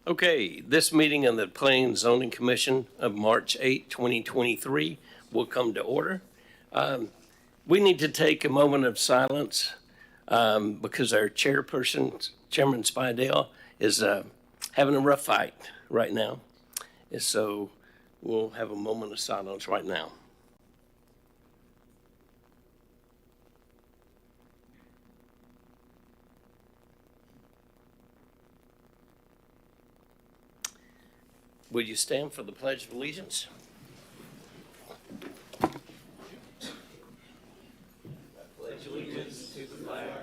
Okay, this meeting of the Planning and Zoning Commission of March 8, 2023 will come to order. We need to take a moment of silence because our chairperson, Chairman Spidell, is having a rough fight right now. And so we'll have a moment of silence right now. Will you stand for the Pledge of Allegiance? I pledge allegiance to the flag of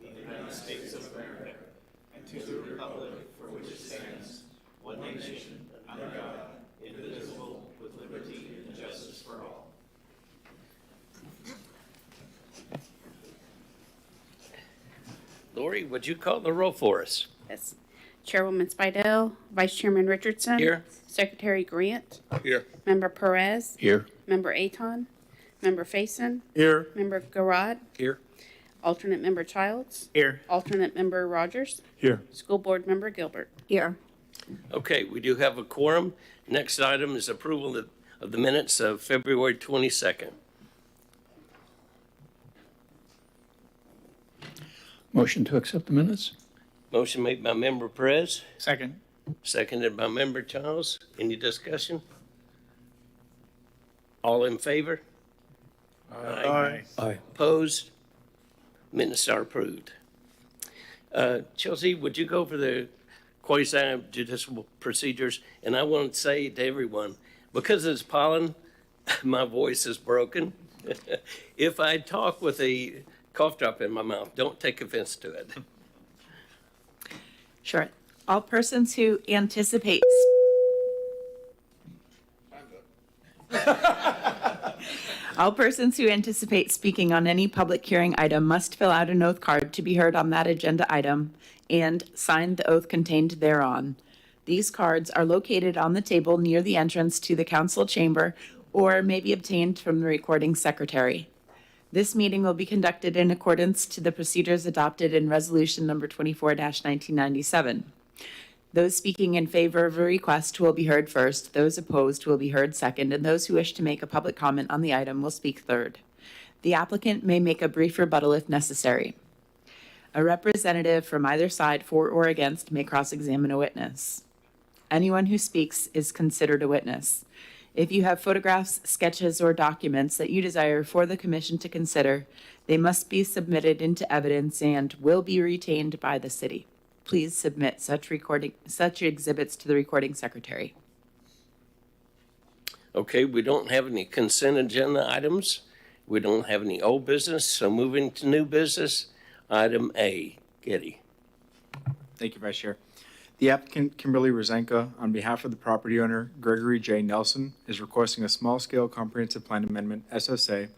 the United States of America and to the republic for which it stands, one nation, under God, indivisible, with liberty and justice for all. Lori, would you call the roll for us? Yes. Chairwoman Spidell, Vice Chairman Richardson. Here. Secretary Grant. Here. Member Perez. Here. Member Aton. Member Faison. Here. Member Garrod. Here. Alternate Member Childs. Here. Alternate Member Rogers. Here. School Board Member Gilbert. Here. Okay, we do have a quorum. Next item is approval of the minutes of February 22nd. Motion to accept the minutes? Motion made by Member Perez, Second. seconded by Member Childs. Any discussion? All in favor? Aye. Aye. Opposed? Minutes are approved. Chelsea, would you go over the quasi-judicial procedures? And I want to say to everyone, because it's pollen, my voice is broken. If I talk with a cough drop in my mouth, don't take offense to it. Sure. All persons who anticipate speaking on any public hearing item must fill out an oath card to be heard on that agenda item and sign the oath contained thereon. These cards are located on the table near the entrance to the council chamber or may be obtained from the recording secretary. This meeting will be conducted in accordance to the procedures adopted in Resolution Number 24-1997. Those speaking in favor of a request will be heard first, those opposed will be heard second, and those who wish to make a public comment on the item will speak third. The applicant may make a brief rebuttal if necessary. A representative from either side, for or against, may cross-examine a witness. Anyone who speaks is considered a witness. If you have photographs, sketches, or documents that you desire for the commission to consider, they must be submitted into evidence and will be retained by the city. Please submit such exhibits to the recording secretary. Okay, we don't have any consent agenda items. We don't have any old business, so moving to new business. Item A, Getty. Thank you, Vice Chair. The applicant, Kimberly Rosenka, on behalf of the property owner, Gregory J. Nelson, is requesting a small-scale comprehensive plan amendment, SSA,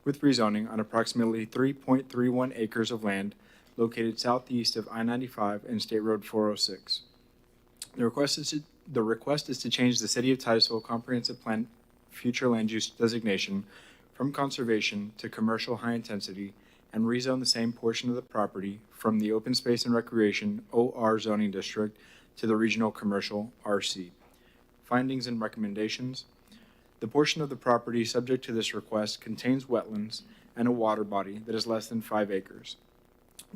with rezoning on approximately 3.31 acres of land located southeast of I-95 and State Road 406. The request is to change the City of Titusville Comprehensive Plan future land use designation from conservation to commercial high intensity and rezone the same portion of the property from the open space and recreation OR zoning district to the regional commercial RC. Findings and recommendations. The portion of the property subject to this request contains wetlands and a water body that is less than 5 acres.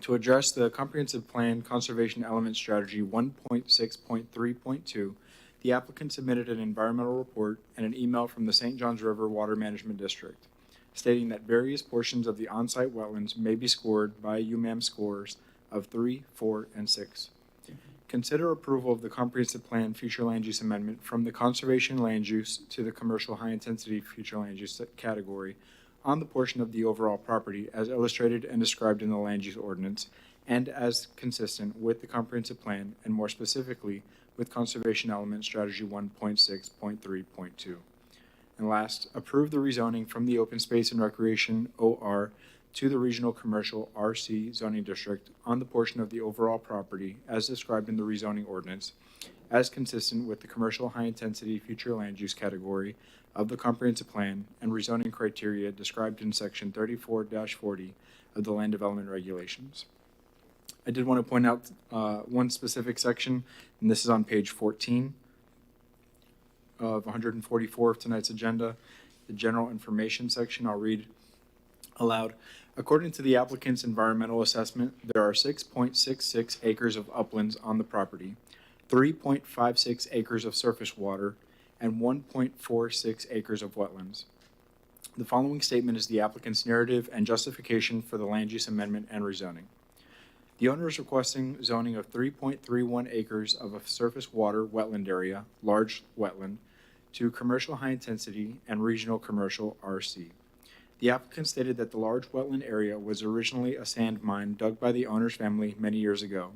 To address the comprehensive plan conservation element strategy 1.6.3.2, the applicant submitted an environmental report and an email from the St. Johns River Water Management District, stating that various portions of the on-site wetlands may be scored by UMAM scores of 3, 4, and 6. Consider approval of the comprehensive plan future land use amendment from the conservation land use to the commercial high-intensity future land use category on the portion of the overall property as illustrated and described in the land use ordinance and as consistent with the comprehensive plan and more specifically with conservation element strategy 1.6.3.2. And last, approve the rezoning from the open space and recreation OR to the regional commercial RC zoning district on the portion of the overall property as described in the rezoning ordinance, as consistent with the commercial high-intensity future land use category of the comprehensive plan and rezoning criteria described in section 34-40 of the land development regulations. I did want to point out one specific section, and this is on page 14 of 144 of tonight's agenda, the general information section. I'll read aloud. According to the applicant's environmental assessment, there are 6.66 acres of uplands on the property, 3.56 acres of surface water, and 1.46 acres of wetlands. The following statement is the applicant's narrative and justification for the land use amendment and rezoning. The owner is requesting zoning of 3.31 acres of a surface water wetland area, large wetland, to commercial high intensity and regional commercial RC. The applicant stated that the large wetland area was originally a sand mine dug by the owner's family many years ago.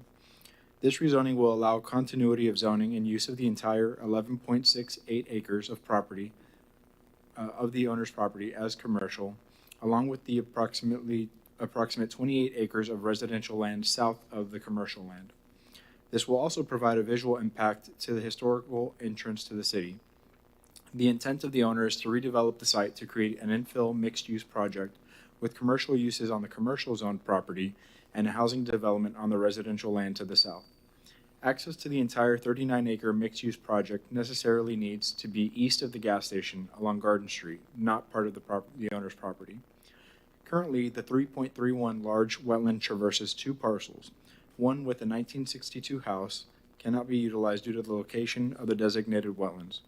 This rezoning will allow continuity of zoning and use of the entire 11.68 acres of property of the owner's property as commercial, along with the approximate 28 acres of residential land south of the commercial land. This will also provide a visual impact to the historical entrance to the city. The intent of the owner is to redevelop the site to create an infill mixed-use project with commercial uses on the commercial zone property and a housing development on the residential land to the south. Access to the entire 39-acre mixed-use project necessarily needs to be east of the gas station along Garden Street, not part of the owner's property. Currently, the 3.31 large wetland traverses two parcels. One with a 1962 house cannot be utilized due to the location of the designated wetlands.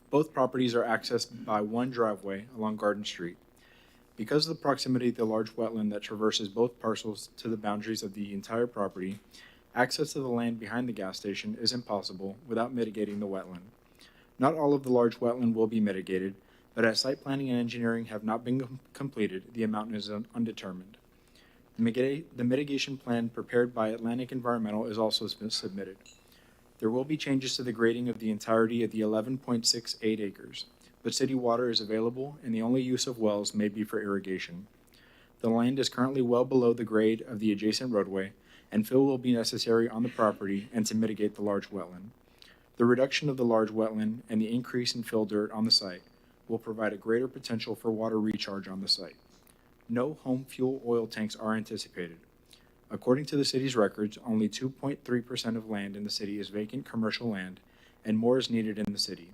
Both properties are accessed by one driveway along Garden Street. Because of the proximity of the large wetland that traverses both parcels to the boundaries of the entire property, access to the land behind the gas station is impossible without mitigating the wetland. Not all of the large wetland will be mitigated, but as site planning and engineering have not been completed, the amount is undetermined. The mitigation plan prepared by Atlantic Environmental is also submitted. There will be changes to the grading of the entirety of the 11.68 acres, but city water is available and the only use of wells may be for irrigation. The land is currently well below the grade of the adjacent roadway, and fill will be necessary on the property and to mitigate the large wetland. The reduction of the large wetland and the increase in fill dirt on the site will provide a greater potential for water recharge on the site. No home fuel oil tanks are anticipated. According to the city's records, only 2.3% of land in the city is vacant commercial land, and more is needed in the city.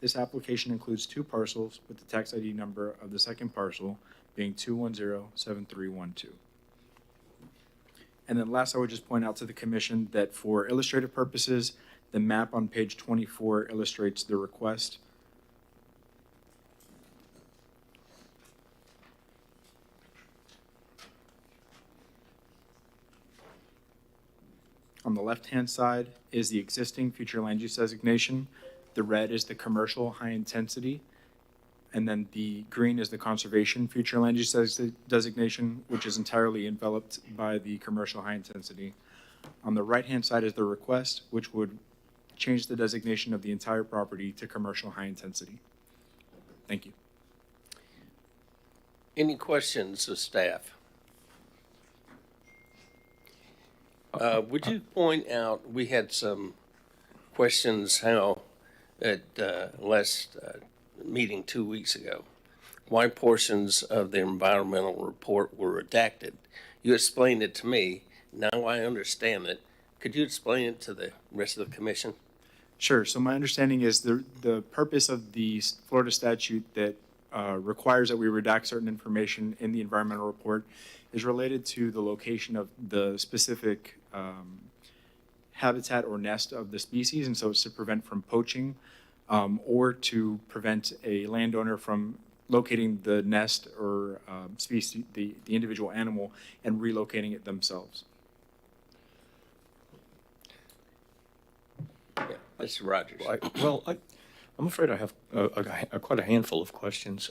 This application includes two parcels with the tax ID number of the second parcel being 2107312. And then last, I would just point out to the commission that for illustrative purposes, the map on page 24 illustrates the request. On the left-hand side is the existing future land use designation. The red is the commercial high intensity. And then the green is the conservation future land use designation, which is entirely enveloped by the commercial high intensity. On the right-hand side is the request, which would change the designation of the entire property to commercial high intensity. Thank you. Any questions of staff? Would you point out, we had some questions how at last meeting 2 weeks ago, why portions of the environmental report were redacted. You explained it to me. Now I understand it. Could you explain it to the rest of the commission? Sure. So my understanding is the purpose of the Florida statute that requires that we redact certain information in the environmental report is related to the location of the specific habitat or nest of the species, and so it's to prevent from poaching or to prevent a landowner from locating the nest or species, the individual animal, and relocating it themselves. Yeah, Mr. Rogers. I'm afraid I have quite a handful of questions.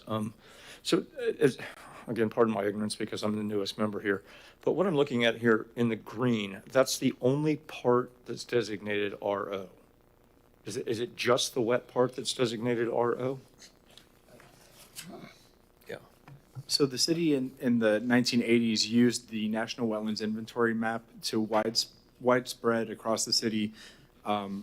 Again, pardon my ignorance because I'm the newest member here, but what I'm looking at here in the green, that's the only part that's designated RO. Is it just the wet part that's designated RO? Yeah. So the city in the 1980s used the National Wetlands Inventory map to widespread across the city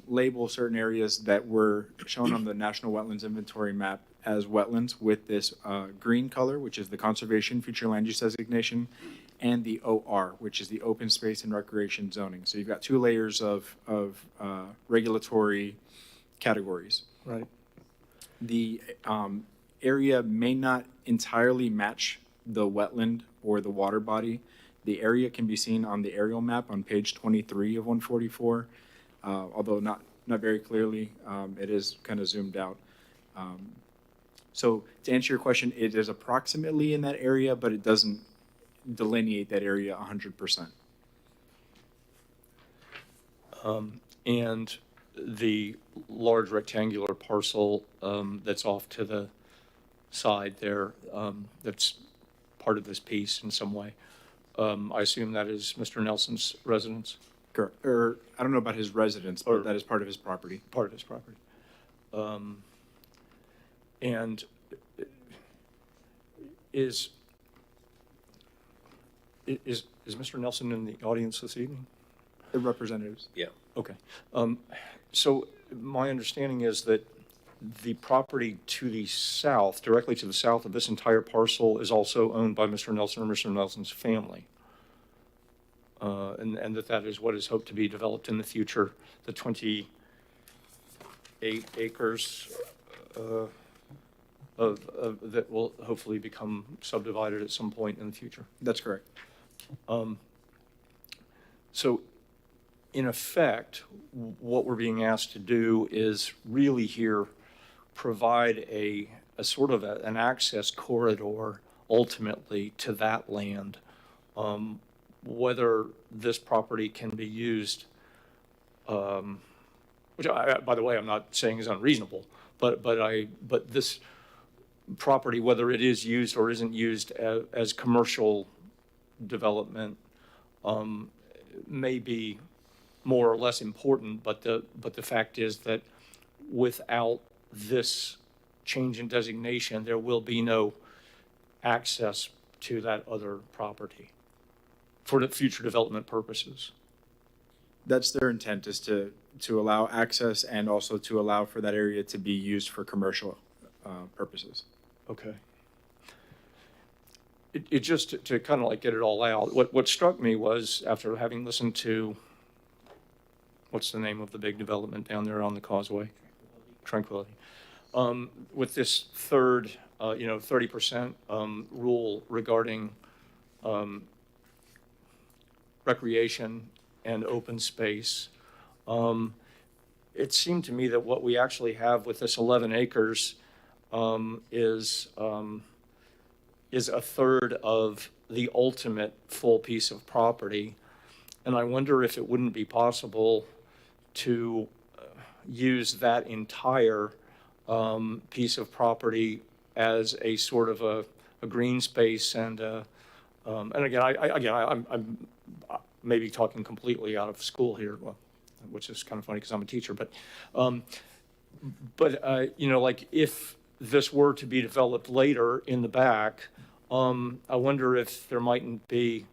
label certain areas that were shown on the National Wetlands Inventory map as wetlands with this green color, which is the conservation future land use designation, and the OR, which is the open space and recreation zoning. So you've got two layers of regulatory categories. Right. The area may not entirely match the wetland or the water body. The area can be seen on the aerial map on page 23 of 144, although not very clearly. It is kind of zoomed out. So to answer your question, it is approximately in that area, but it doesn't delineate that area 100%. And the large rectangular parcel that's off to the side there, that's part of this piece in some way. I assume that is Mr. Nelson's residence, Correct. Or I don't know about his residence, but that is part of his property. part of his property. And is Mr. Nelson in the audience this evening? The representatives. Yeah. Okay. So my understanding is that the property to the south, directly to the south of this entire parcel, is also owned by Mr. Nelson or Mr. Nelson's family. And that is what is hoped to be developed in the future, the 28 acres that will hopefully become subdivided at some point in the future. That's correct. So in effect, what we're being asked to do is really here provide a sort of an access corridor ultimately to that land. Whether this property can be used, which by the way, I'm not saying is unreasonable, but this property, whether it is used or isn't used as commercial development, may be more or less important, but the fact is that without this change in designation, there will be no access to that other property for the future development purposes. That's their intent, is to allow access and also to allow for that area to be used for commercial purposes. Okay. It just to kind of like get it all out, what struck me was, after having listened to, what's the name of the big development down there on the causeway? Tranquility. With this third, 30% rule regarding recreation and open space, it seemed to me that what we actually have with this 11 acres is a third of the ultimate full piece of property. And I wonder if it wouldn't be possible to use that entire piece of property as a sort of a green space and again, I'm maybe talking completely out of school here, well, which is kind of funny because I'm a teacher, but like if this were to be developed later in the back, I wonder if there mightn't be.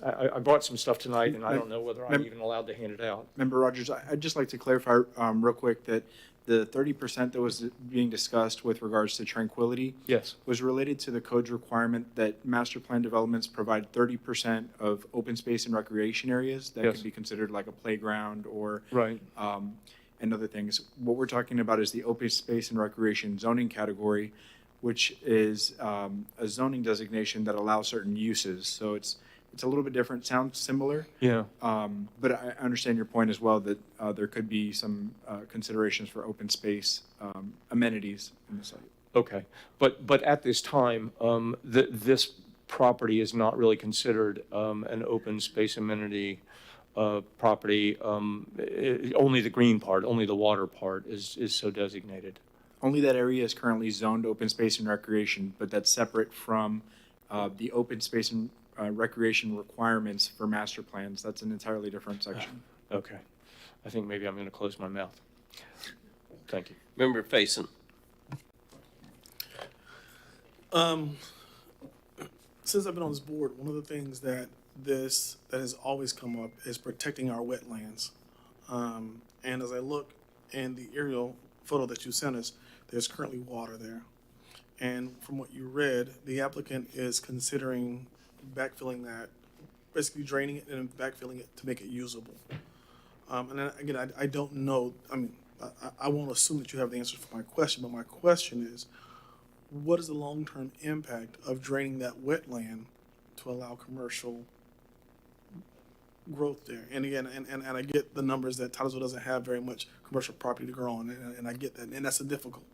I brought some stuff tonight, and I don't know whether I'm even allowed to hand it out. Member Rogers, I'd just like to clarify real quick that the 30% that was being discussed with regards to tranquility Yes. was related to the code's requirement that master plan developments provide 30% of open space and recreation areas that Yes. could be considered like a playground or Right. and other things. What we're talking about is the open space and recreation zoning category, which is a zoning designation that allows certain uses. So it's a little bit different, sounds similar. Yeah. But I understand your point as well that there could be some considerations for open space amenities in the site. Okay. But at this time, this property is not really considered an open space amenity property. Only the green part, only the water part is so designated. Only that area is currently zoned open space and recreation, but that's separate from the open space and recreation requirements for master plans. That's an entirely different section. Okay. I think maybe I'm going to close my mouth. Thank you. Member Faison. Since I've been on this board, one of the things that has always come up is protecting our wetlands. And as I look in the aerial photo that you sent us, there's currently water there. And from what you read, the applicant is considering backfilling that, basically draining it and backfilling it to make it usable. And then, again, I don't know, I mean, I won't assume that you have the answers for my question, but my question is, what is the long-term impact of draining that wetland to allow commercial growth there? And again, and I get the numbers that Titusville doesn't have very much commercial property to grow on, and I get that, and that's a difficult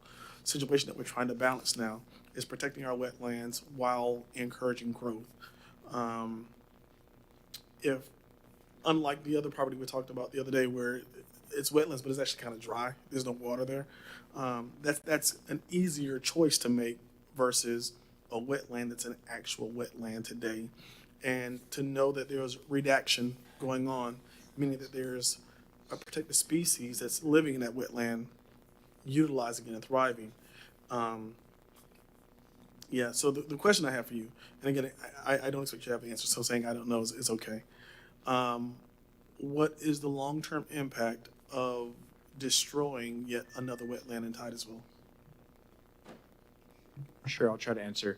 situation that we're trying to balance now, is protecting our wetlands while encouraging growth. If, unlike the other property we talked about the other day where it's wetlands, but it's actually kind of dry, there's no water there, that's an easier choice to make versus a wetland that's an actual wetland today. And to know that there's redaction going on, meaning that there's a protected species that's living in that wetland, utilizing it and thriving. Yeah, so the question I have for you, and again, I don't expect you to have the answer, so saying I don't know is okay. What is the long-term impact of destroying yet another wetland in Titusville? Sure, I'll try to answer.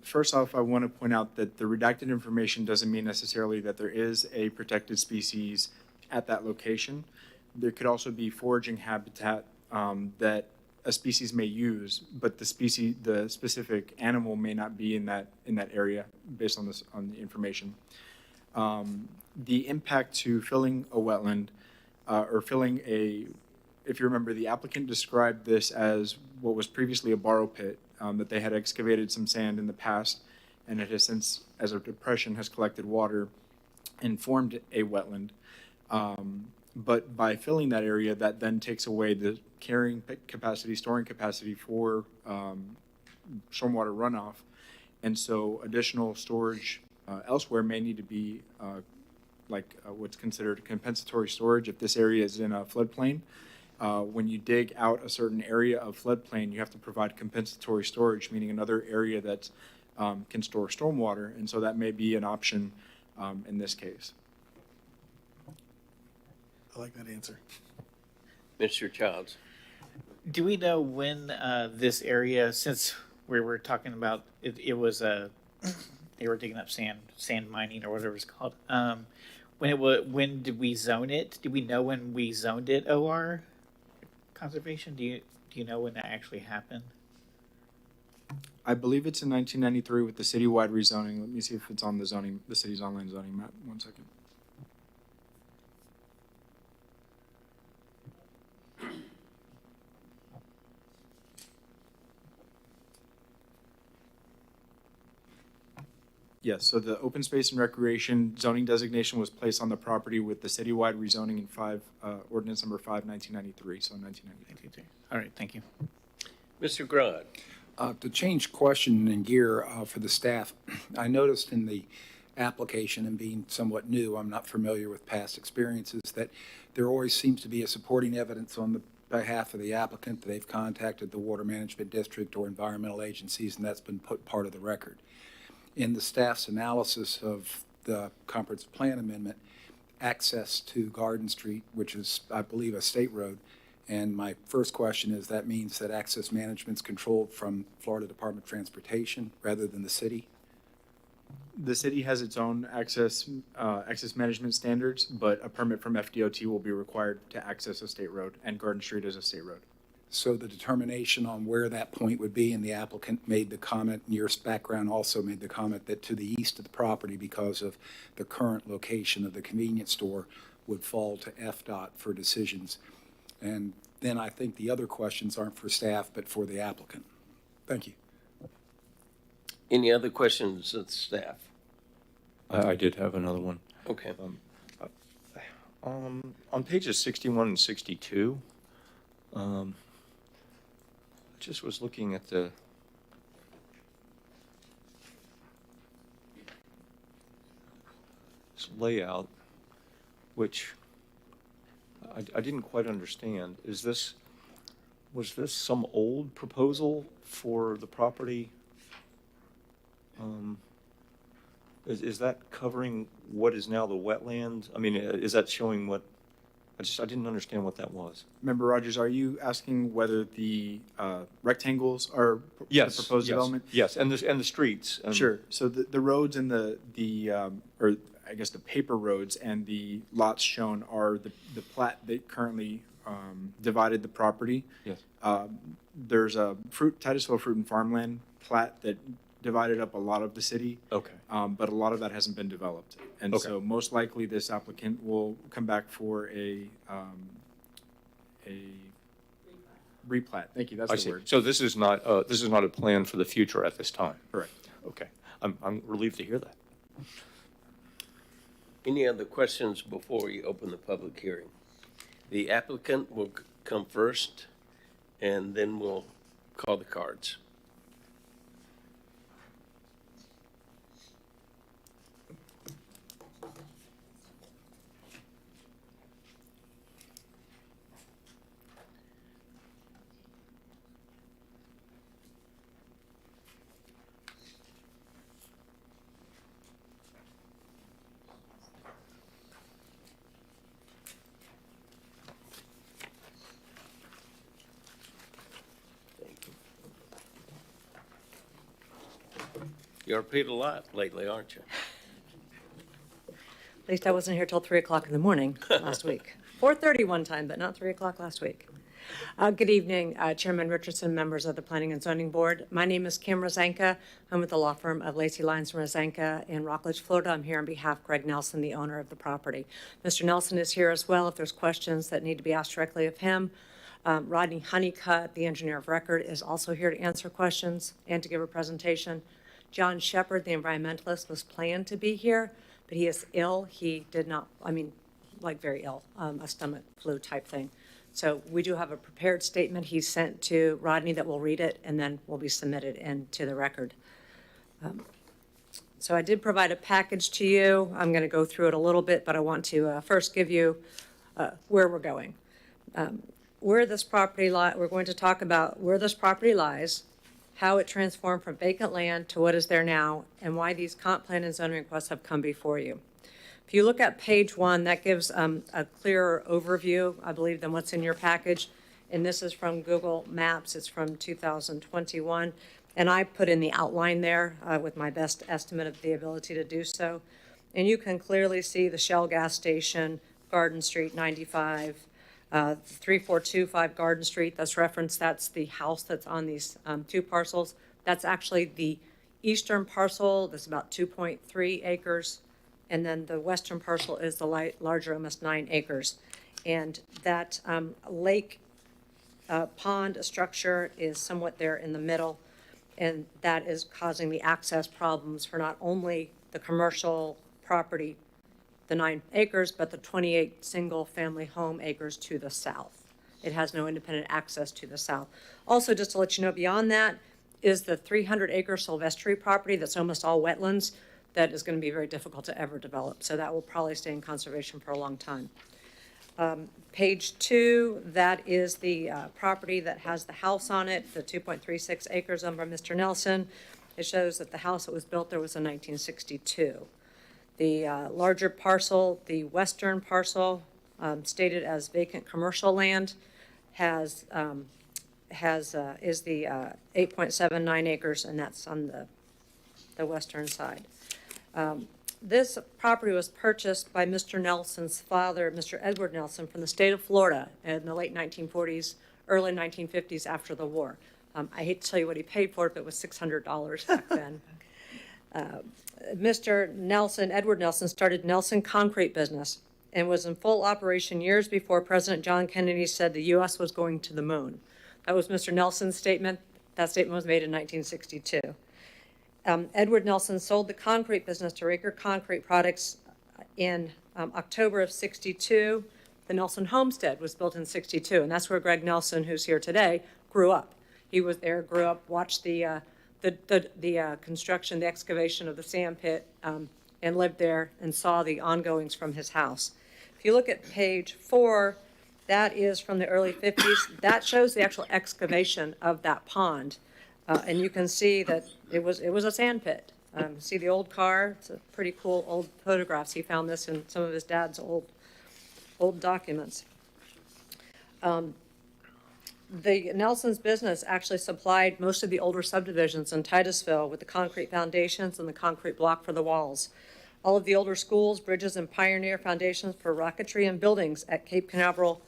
First off, I want to point out that the redacted information doesn't mean necessarily that there is a protected species at that location. There could also be foraging habitat that a species may use, but the specific animal may not be in that area based on the information. The impact to filling a wetland or filling if you remember, the applicant described this as what was previously a borrow pit, that they had excavated some sand in the past, and it has since, as a depression, has collected water and formed a wetland. But by filling that area, that then takes away the carrying capacity, storing capacity for stormwater runoff. And so additional storage elsewhere may need to be what's considered compensatory storage. If this area is in a floodplain, when you dig out a certain area of floodplain, you have to provide compensatory storage, meaning another area that can store stormwater. And so that may be an option in this case. I like that answer. Mr. Childs. Do we know when this area, since we were talking about it was they were digging up sand mining or whatever it's called. When did we zone it? Do we know when we zoned it OR conservation? Do you know when that actually happened? I believe it's in 1993 with the citywide rezoning. Let me see if it's on the city's online zoning map. 1 second. Yes, so the open space and recreation zoning designation was placed on the property with the citywide rezoning in ordinance number 5, 1993, so 1993. All right, thank you. Mr. Grod. To change question and gear for the staff, I noticed in the application, and being somewhat new, I'm not familiar with past experiences, that there always seems to be a supporting evidence on the behalf of the applicant that they've contacted the Water Management District or environmental agencies, and that's been put part of the record. In the staff's analysis of the comprehensive plan amendment, access to Garden Street, which is, I believe, a state road, and my first question is, that means that access management's controlled from Florida Department of Transportation rather than the city? The city has its own access management standards, but a permit from FDOT will be required to access a state road, and Garden Street is a state road. So the determination on where that point would be, and the applicant made the comment, and your background also made the comment, that to the east of the property, because of the current location of the convenience store, would fall to FDOT for decisions. And then I think the other questions aren't for staff, but for the applicant. Thank you. Any other questions of the staff? I did have another one. Okay. On pages 61 and 62, I just was looking at the this layout, which I didn't quite understand. Was this some old proposal for the property? Is that covering what is now the wetland? I mean, is that showing what I didn't understand what that was. Member Rogers, are you asking whether the rectangles are the proposed development? Yes, and the streets. Sure. So the roads and or I guess the paper roads and the lots shown are the plat that currently divided the property. Yes. There's a Titusville Fruit and Farmland plat that divided up a lot of the city. Okay. But a lot of that hasn't been developed. And Okay. so most likely this applicant will come back for a replat. Thank you, that's I the see. word. So this is not a plan for the future at this time? Correct. Okay. I'm relieved to hear that. Any other questions before you open the public hearing? The applicant will come first, and then we'll call the cards. Thank you. You're repeating a lot lately, aren't you? At least I wasn't here till 3 o'clock in the morning last week. 4:30 one time, but not 3 o'clock last week. Good evening, Chairman Richardson, members of the Planning and Zoning Board. My name is Kim Rosanka. I'm with the law firm of Lacey Lyons Rosanka in Rockledge, Florida. I'm here on behalf of Greg Nelson, the owner of the property. Mr. Nelson is here as well if there's questions that need to be asked directly of him. Rodney Honeycutt, the engineer of record, is also here to answer questions and to give a presentation. John Shepard, the environmentalist, was planned to be here, but he is ill. He did not, like very ill, a stomach flu type thing. So we do have a prepared statement he sent to Rodney that will read it and then will be submitted into the record. So I did provide a package to you. I'm going to go through it a little bit, but I want to first give you where we're going. We're going to talk about where this property lies, how it transformed from vacant land to what is there now, and why these comp plan and zoning requests have come before you. If you look at page 1, that gives a clearer overview, I believe, than what's in your package. And this is from Google Maps. It's from 2021. And I put in the outline there with my best estimate of the ability to do so. And you can clearly see the Shell gas station, Garden Street 95, 3425 Garden Street, that's referenced. That's the house that's on these two parcels. That's actually the eastern parcel. That's about 2.3 acres. And then the western parcel is the larger, almost 9 acres. And that lake pond structure is somewhat there in the middle. And that is causing the access problems for not only the commercial property, the 9 acres, but the 28 single-family home acres to the south. It has no independent access to the south. Also, just to let you know, beyond that is the 300-acre Silvestri property that's almost all wetlands that is going to be very difficult to ever develop. So that will probably stay in conservation for a long time. Page 2, that is the property that has the house on it, the 2.36 acres owned by Mr. Nelson. It shows that the house that was built there was in 1962. The larger parcel, the western parcel, stated as vacant commercial land, is the 8.79 acres, and that's on the western side. This property was purchased by Mr. Nelson's father, Mr. Edward Nelson, from the state of Florida in the late 1940s, early 1950s after the war. I hate to tell you what he paid for it, but it was $600 back then. Mr. Nelson, Edward Nelson, started Nelson Concrete business and was in full operation years before President John Kennedy said the U.S. was going to the moon. That was Mr. Nelson's statement. That statement was made in 1962. Edward Nelson sold the concrete business to Raker Concrete Products in October of 62. The Nelson Homestead was built in 62, and that's where Greg Nelson, who's here today, grew up. He was there, grew up, watched the construction, the excavation of the sand pit, and lived there and saw the ongoings from his house. If you look at page 4, that is from the early 50s. That shows the actual excavation of that pond. And you can see that it was a sand pit. See the old car? It's a pretty cool old photographs. He found this in some of his dad's old old documents. The Nelson's business actually supplied most of the older subdivisions in Titusville with the concrete foundations and the concrete block for the walls. All of the older schools, bridges, and pioneer foundations for rocketry and buildings at Cape Canaveral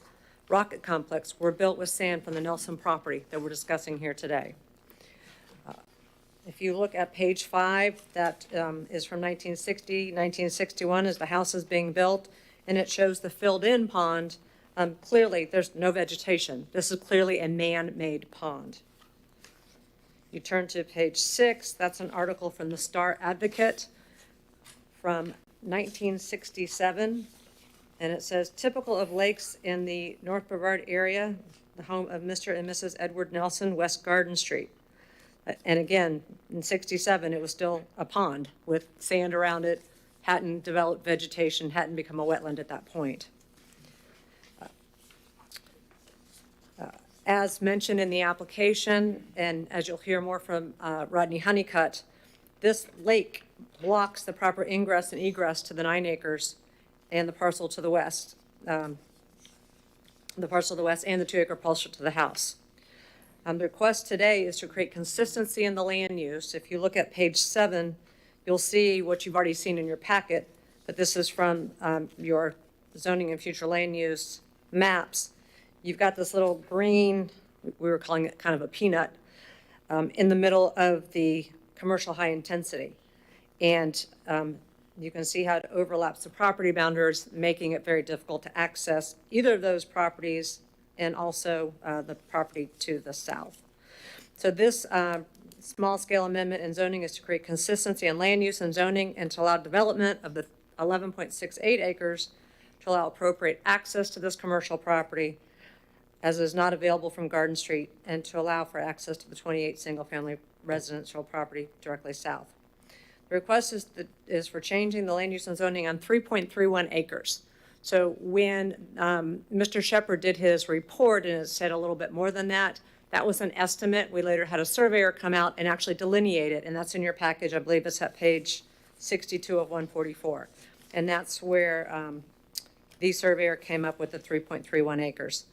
Rocket Complex were built with sand from the Nelson property that we're discussing here today. If you look at page 5, that is from 1960, 1961 as the house is being built, and it shows the filled-in pond. Clearly, there's no vegetation. This is clearly a man-made pond. You turn to page 6, that's an article from the Star Advocate from 1967, and it says, typical of lakes in the North Brevard area, the home of Mr. and Mrs. Edward Nelson, West Garden Street. And again, in 67, it was still a pond with sand around it, hadn't developed vegetation, hadn't become a wetland at that point. As mentioned in the application, and as you'll hear more from Rodney Honeycutt, this lake blocks the proper ingress and egress to the 9 acres and the parcel to the west, and the 2-acre parcel to the house. The request today is to create consistency in the land use. If you look at page 7, you'll see what you've already seen in your packet, but this is from your zoning and future land use maps. You've got this little green, we were calling it kind of a peanut, in the middle of the commercial high intensity. And you can see how it overlaps the property boundaries, making it very difficult to access either of those properties and also the property to the south. So this small-scale amendment in zoning is to create consistency in land use and zoning and to allow development of the 11.68 acres to allow appropriate access to this commercial property as is not available from Garden Street, and to allow for access to the 28 single-family residential property directly south. The request is for changing the land use and zoning on 3.31 acres. So when Mr. Shepard did his report, and it said a little bit more than that, that was an estimate. We later had a surveyor come out and actually delineate it, and that's in your package. I believe it's at page 62 of 144. And that's where the surveyor came up with the 3.31 acres.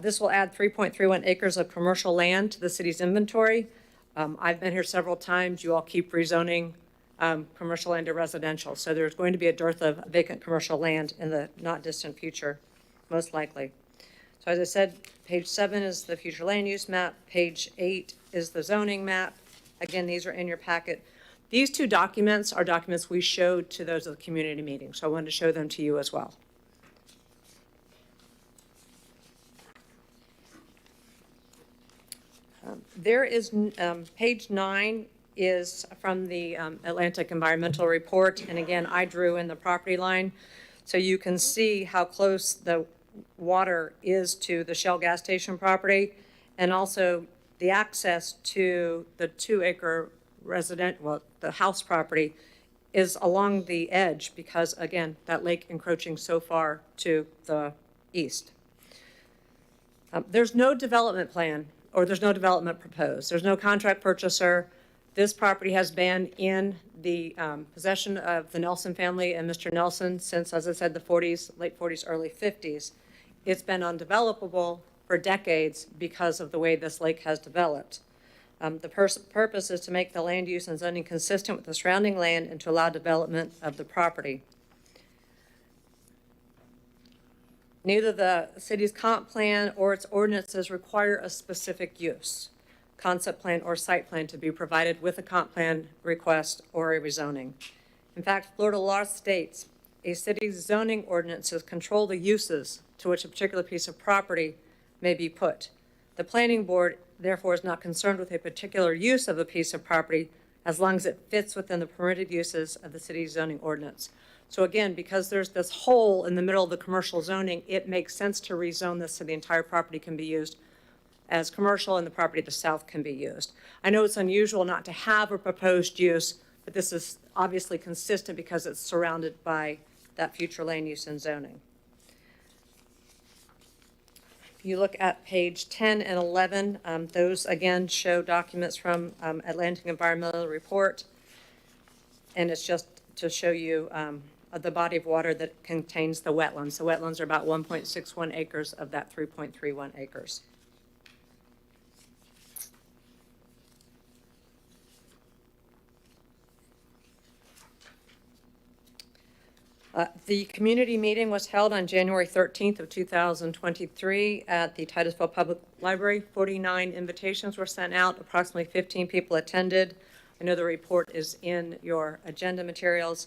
This will add 3.31 acres of commercial land to the city's inventory. I've been here several times. You all keep rezoning commercial land to residential. So there's going to be a dearth of vacant commercial land in the not distant future, most likely. So as I said, page 7 is the future land use map. Page 8 is the zoning map. Again, these are in your packet. These 2 documents are documents we showed to those of the community meeting. So I wanted to show them to you as well. There is, page 9 is from the Atlantic Environmental Report. And again, I drew in the property line. So you can see how close the water is to the Shell gas station property, and also the access to the 2-acre the house property is along the edge because, again, that lake encroaching so far to the east. There's no development plan, or there's no development proposed. There's no contract purchaser. This property has been in the possession of the Nelson family and Mr. Nelson since, as I said, the 40s, late 40s, early 50s. It's been undevelopable for decades because of the way this lake has developed. The purpose is to make the land use and zoning consistent with the surrounding land and to allow development of the property. Neither the city's comp plan or its ordinances require a specific use, concept plan or site plan to be provided with a comp plan request or a rezoning. In fact, Florida law states a city's zoning ordinances control the uses to which a particular piece of property may be put. The planning board, therefore, is not concerned with a particular use of a piece of property as long as it fits within the permitted uses of the city's zoning ordinance. So again, because there's this hole in the middle of the commercial zoning, it makes sense to rezone this so the entire property can be used as commercial and the property to the south can be used. I know it's unusual not to have a proposed use, but this is obviously consistent because it's surrounded by that future land use and zoning. If you look at page 10 and 11, those again show documents from Atlantic Environmental Report, and it's just to show you of the body of water that contains the wetlands. The wetlands are about 1.61 acres of that 3.31 acres. The community meeting was held on January 13th of 2023 at the Titusville Public Library. 49 invitations were sent out. Approximately 15 people attended. I know the report is in your agenda materials.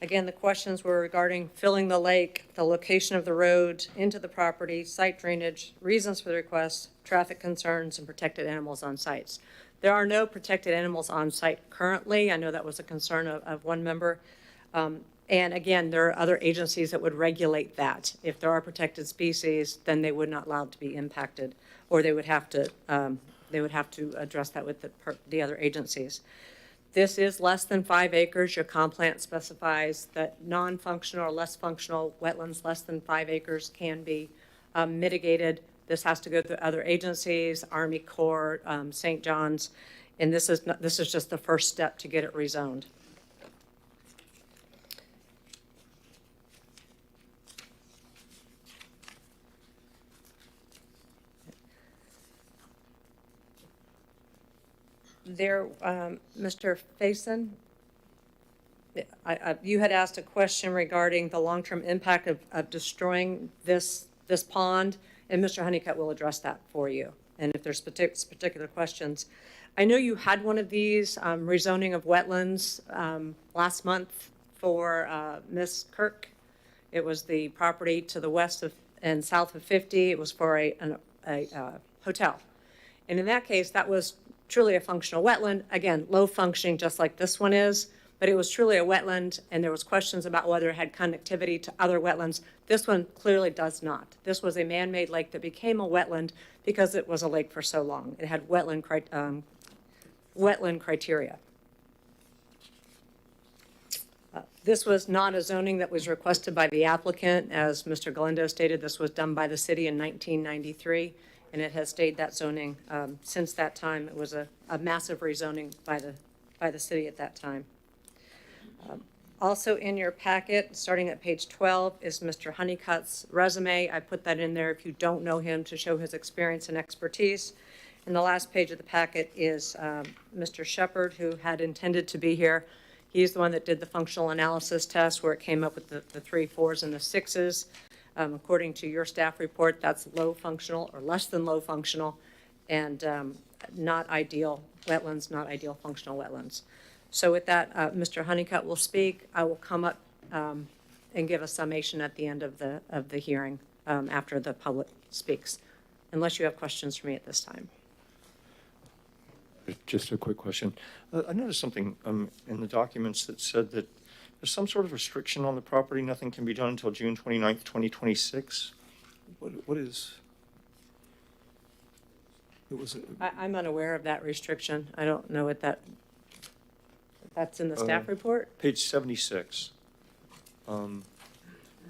Again, the questions were regarding filling the lake, the location of the road into the property, site drainage, reasons for the request, traffic concerns, and protected animals on sites. There are no protected animals on site currently. I know that was a concern of one member. And again, there are other agencies that would regulate that. If there are protected species, then they would not allow it to be impacted, or they would have to address that with the other agencies. This is less than 5 acres. Your comp plan specifies that non-functional or less functional wetlands less than 5 acres can be mitigated. This has to go through other agencies, Army Corps, St. John's, and this is just the first step to get it rezoned. There, Mr. Faison, you had asked a question regarding the long-term impact of destroying this pond, and Mr. Honeycutt will address that for you. And if there's particular questions, I know you had one of these rezoning of wetlands last month for Ms. Kirk. It was the property to the west of and south of 50. It was for a hotel, and in that case, that was truly a functional wetland. Again, low functioning, just like this one is, but it was truly a wetland, and there was questions about whether it had connectivity to other wetlands. This one clearly does not. This was a man-made lake that became a wetland because it was a lake for so long. It had wetland criteria. This was not a zoning that was requested by the applicant. As Mr. Galindo stated, this was done by the city in 1993. And it has stayed that zoning since that time. It was a massive rezoning by the city at that time. Also in your packet, starting at page 12, is Mr. Honeycutt's resume. I put that in there if you don't know him to show his experience and expertise. And the last page of the packet is Mr. Shepard, who had intended to be here. He's the one that did the functional analysis test where it came up with the 3 4s and the 6s. According to your staff report, that's low functional or less than low functional, and not ideal wetlands, not ideal functional wetlands. So with that, Mr. Honeycutt will speak. I will come up and give a summation at the end of the hearing after the public speaks, unless you have questions for me at this time. Just a quick question. I noticed something in the documents that said that there's some sort of restriction on the property. Nothing can be done until June 29th, 2026. What is? It was. I'm unaware of that restriction. I don't know what that's in the staff report. Page 76.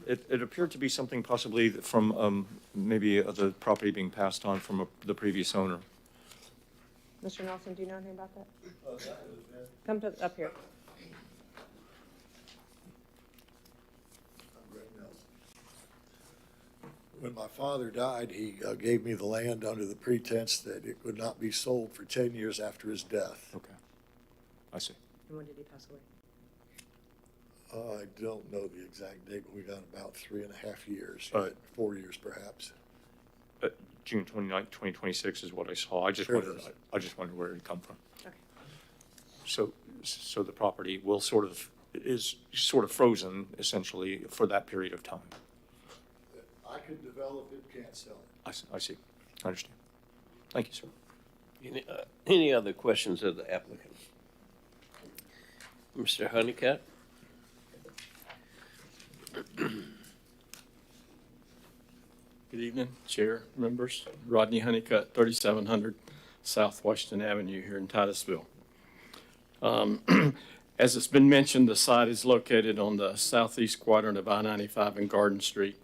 It appeared to be something possibly from maybe the property being passed on from the previous owner. Mr. Nelson, do you know anything about that? Come up here. When my father died, he gave me the land under the pretense that it would not be sold for 10 years after his death. Okay, I see. And when did he pass away? I don't know the exact date, but we got about 3.5 years, 4 years perhaps. June 29th, 2026 is what I saw. I just wondered where it had come from. Okay. So the property is sort of frozen essentially for that period of time. I could develop it, can't sell it. I see. I understand. Thank you, sir. Any other questions of the applicant? Mr. Honeycutt? Good evening, Chair, members. Rodney Honeycutt, 3700 South Washington Avenue here in Titusville. As it's been mentioned, the site is located on the southeast quadrant of I-95 and Garden Street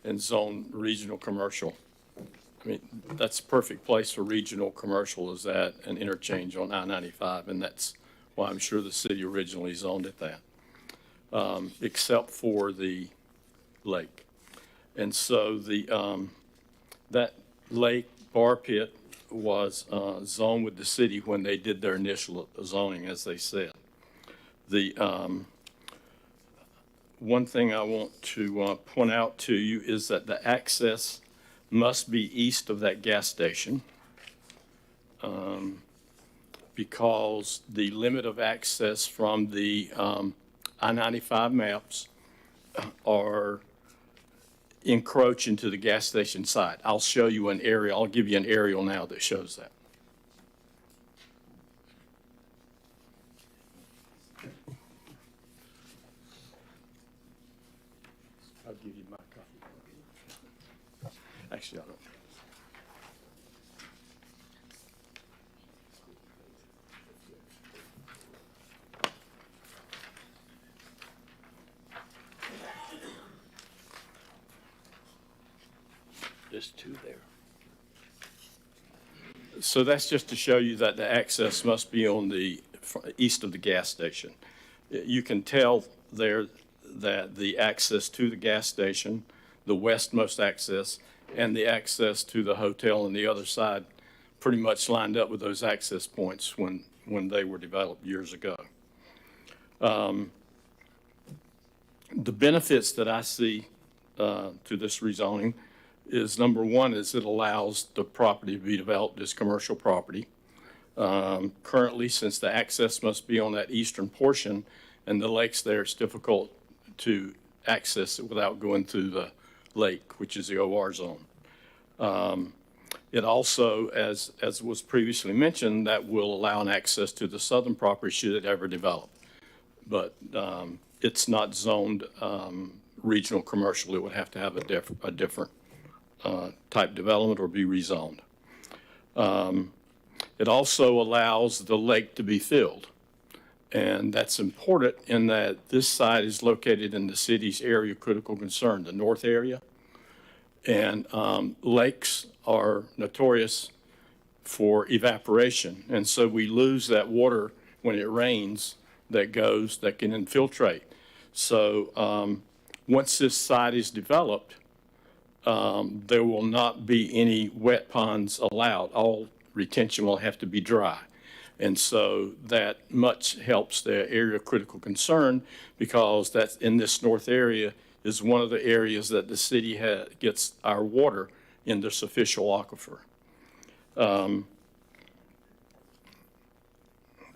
and zone regional commercial. I mean, that's a perfect place for regional commercial, is at an interchange on I-95, and that's why I'm sure the city originally zoned it that. except for the lake. And so that lake bar pit was zoned with the city when they did their initial zoning, as they said. The one thing I want to point out to you is that the access must be east of that gas station, because the limit of access from the I-95 maps are encroach into the gas station site. I'll show you an aerial. I'll give you an aerial now that shows that. I'll give you my copy. Actually, I don't. There's two there. So that's just to show you that the access must be on the east of the gas station. You can tell there that the access to the gas station, the westmost access, and the access to the hotel on the other side pretty much lined up with those access points when they were developed years ago. The benefits that I see to this rezoning is, number one, is it allows the property to be developed as commercial property. Currently, since the access must be on that eastern portion and the lake's there, it's difficult to access it without going through the lake, which is the OR zone. It also, as was previously mentioned, that will allow an access to the southern property should it ever develop. But it's not zoned regional commercial. It would have to have a different type development or be rezoned. It also allows the lake to be filled. And that's important in that this site is located in the city's area of critical concern, the north area. And lakes are notorious for evaporation. And so we lose that water when it rains that can infiltrate. So once this site is developed, there will not be any wet ponds allowed. All retention will have to be dry. And so that much helps the area of critical concern, because that's in this north area is one of the areas that the city gets our water in this official aquifer.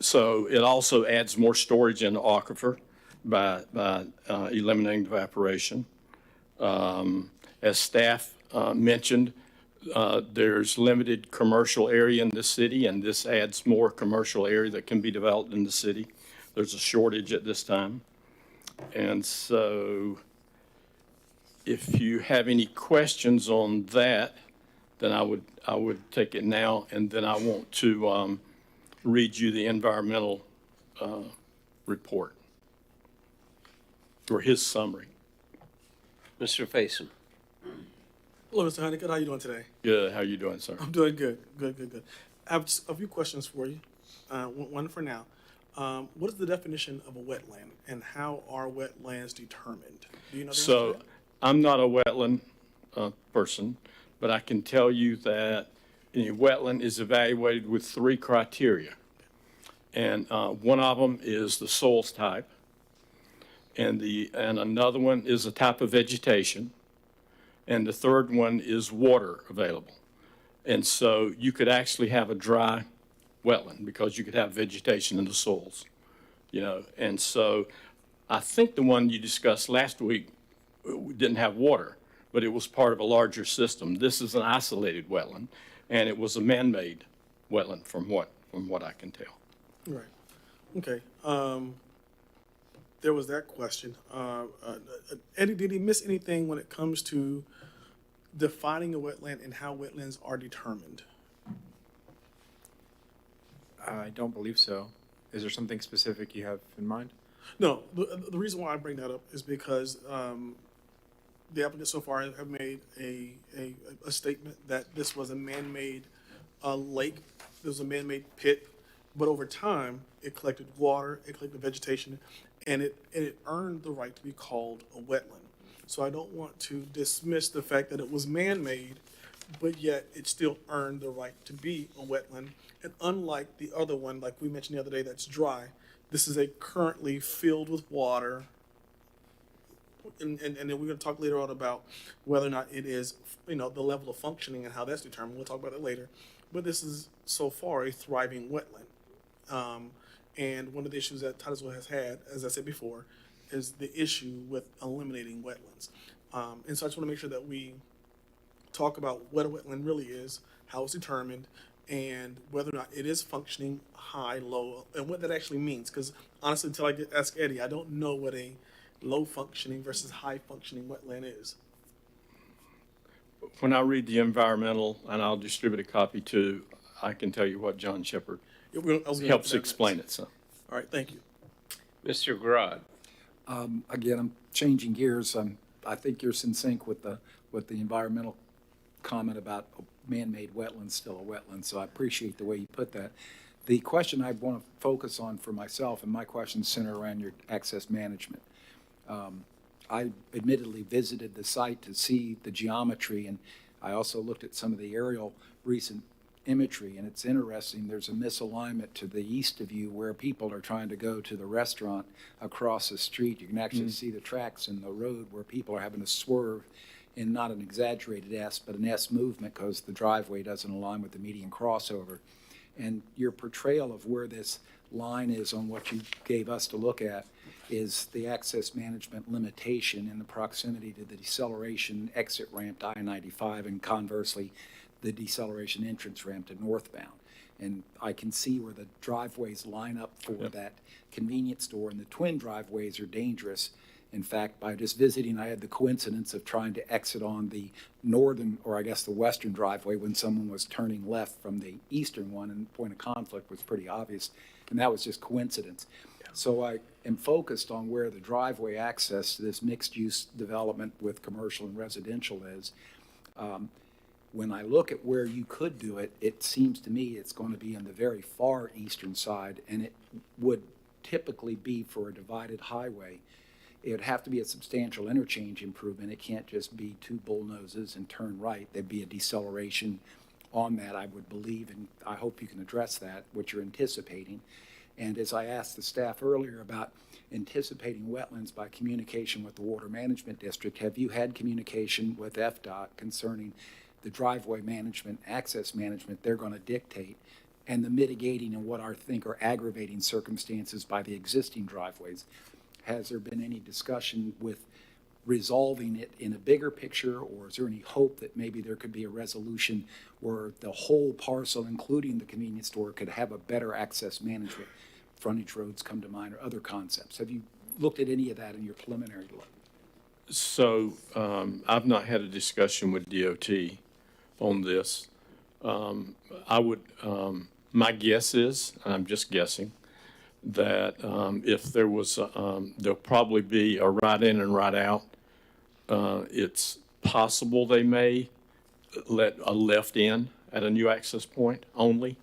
So it also adds more storage in the aquifer by eliminating evaporation. As staff mentioned, there's limited commercial area in the city, and this adds more commercial area that can be developed in the city. There's a shortage at this time. And so if you have any questions on that, then I would take it now, and then I want to read you the environmental report, or his summary. Mr. Faison. Hello, Mr. Honeycutt. How you doing today? Good. How you doing, sir? I'm doing good. Good. I have just a few questions for you. One for now. What is the definition of a wetland, and how are wetlands determined? Do you know the answer to So that? I'm not a wetland person, but I can tell you that a wetland is evaluated with 3 criteria. And one of them is the soils type, and another one is the type of vegetation, and the third one is water available. And so you could actually have a dry wetland because you could have vegetation in the soils, And so I think the one you discussed last week didn't have water, but it was part of a larger system. This is an isolated wetland, and it was a man-made wetland from what I can tell. Right. Okay. There was that question. Eddie, did he miss anything when it comes to defining a wetland and how wetlands are determined? I don't believe so. Is there something specific you have in mind? No. The reason why I bring that up is because the applicants so far have made a statement that this was a man-made lake. There was a man-made pit, But over time, it collected water, it collected vegetation, and it earned the right to be called a wetland. So I don't want to dismiss the fact that it was man-made, but yet it still earned the right to be a wetland. And unlike the other one, like we mentioned the other day, that's dry, this is a currently filled with water. And then we're going to talk later on about whether or not it is, the level of functioning and how that's determined. We'll talk about it later. But this is so far a thriving wetland. And one of the issues that Titusville has had, as I said before, is the issue with eliminating wetlands. And so I just want to make sure that we talk about what a wetland really is, how it's determined, and whether or not it is functioning high, low, and what that actually means. Because honestly, until I ask Eddie, I don't know what a low functioning versus high functioning wetland is. When I read the environmental, and I'll distribute a copy too, I can tell you what John Shepherd helps explain it, so. All right, thank you. Mr. Grodd. Again, I'm changing gears. I think you're in sync with the environmental comment about a man-made wetland still a wetland, so I appreciate the way you put that. The question I want to focus on for myself, and my questions center around your access management. I admittedly visited the site to see the geometry, and I also looked at some of the aerial recent imagery, and it's interesting. There's a misalignment to the east of you where people are trying to go to the restaurant across the street. You can actually see the tracks in the road where people are having to swerve in not an exaggerated S, but an S movement because the driveway doesn't align with the median crossover. And your portrayal of where this line is on what you gave us to look at is the access management limitation in the proximity to the deceleration exit ramp to I-95 and conversely the deceleration entrance ramp to northbound. And I can see where the driveways line up for that convenience store, and the twin driveways are dangerous. In fact, by just visiting, I had the coincidence of trying to exit on the northern, or I guess the western driveway when someone was turning left from the eastern one, and the point of conflict was pretty obvious, and that was just coincidence. So I am focused on where the driveway access to this mixed-use development with commercial and residential is. When I look at where you could do it, it seems to me it's going to be on the very far eastern side, and it would typically be for a divided highway. It would have to be a substantial interchange improvement. It can't just be two bullnoses and turn right. There'd be a deceleration on that, I would believe, and I hope you can address that, what you're anticipating. And as I asked the staff earlier about anticipating wetlands by communication with the Water Management District, have you had communication with FDOT concerning the driveway management, access management they're going to dictate, and the mitigating and what I think are aggravating circumstances by the existing driveways? Has there been any discussion with resolving it in a bigger picture, or is there any hope that maybe there could be a resolution where the whole parcel, including the convenience store, could have a better access management? Frontage roads come to mind, or other concepts. Have you looked at any of that in your preliminary look? So I've not had a discussion with DOT on this. I would, my guess is, and I'm just guessing, that if there was, there'll probably be a right in and right out. It's possible they may let a left in at a new access point only.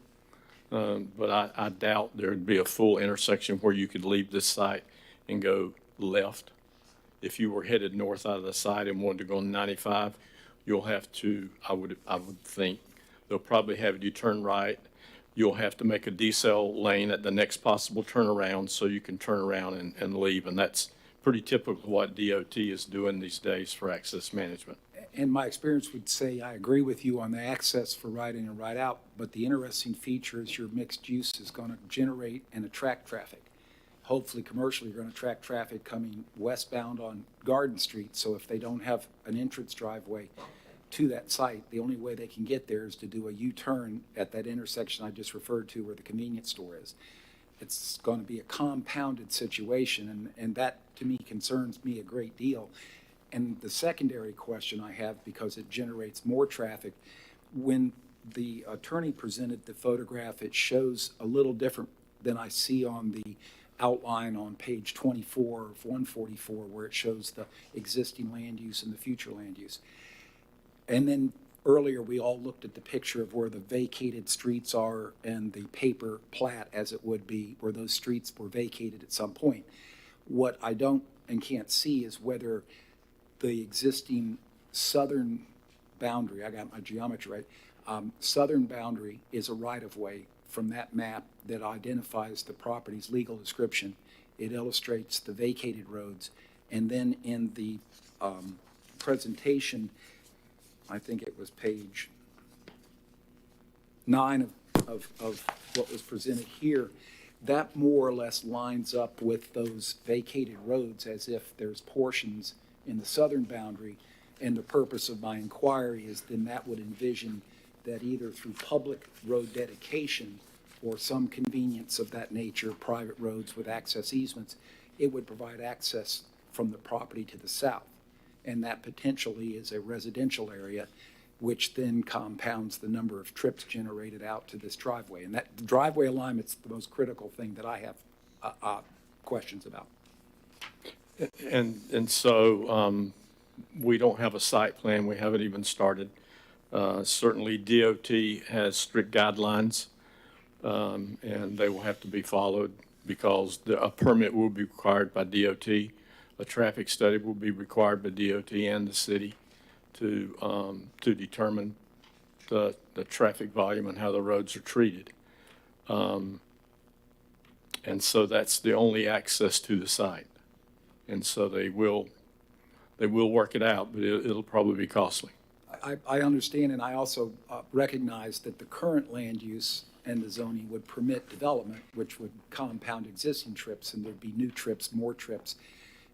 But I doubt there'd be a full intersection where you could leave this site and go left. If you were headed north out of the site and wanted to go on 95, you'll have to, I would think, they'll probably have you turn right. You'll have to make a decel lane at the next possible turnaround so you can turn around and leave. And that's pretty typical of what DOT is doing these days for access management. And my experience would say I agree with you on the access for right in and right out, but the interesting feature is your mixed use is going to generate and attract traffic. Hopefully commercially you're going to attract traffic coming westbound on Garden Street, so if they don't have an entrance driveway to that site, the only way they can get there is to do a U-turn at that intersection I just referred to where the convenience store is. It's going to be a compounded situation, and that to me concerns me a great deal. And the secondary question I have, because it generates more traffic, when the attorney presented the photograph, it shows a little different than I see on the outline on page 24 of 144, where it shows the existing land use and the future land use. And then earlier, we all looked at the picture of where the vacated streets are and the paper plat, as it would be, where those streets were vacated at some point. What I don't and can't see is whether the existing southern boundary, I got my geometry right, southern boundary is a right-of-way from that map that identifies the property's legal description. It illustrates the vacated roads. And then in the presentation, I think it was page 9 of what was presented here, that more or less lines up with those vacated roads as if there's portions in the southern boundary. And the purpose of my inquiry is then that would envision that either through public road dedication or some convenience of that nature, private roads with access easements, it would provide access from the property to the south. And that potentially is a residential area, which then compounds the number of trips generated out to this driveway. And that driveway alignment's the most critical thing that I have questions about. And so we don't have a site plan. We haven't even started. Certainly DOT has strict guidelines, and they will have to be followed because a permit will be required by DOT. A traffic study will be required by DOT and the city to determine the traffic volume and how the roads are treated. And so that's the only access to the site. And so they will work it out, but it'll probably be costly. I understand, and I also recognize that the current land use and the zoning would permit development, which would compound existing trips, and there'd be new trips, more trips.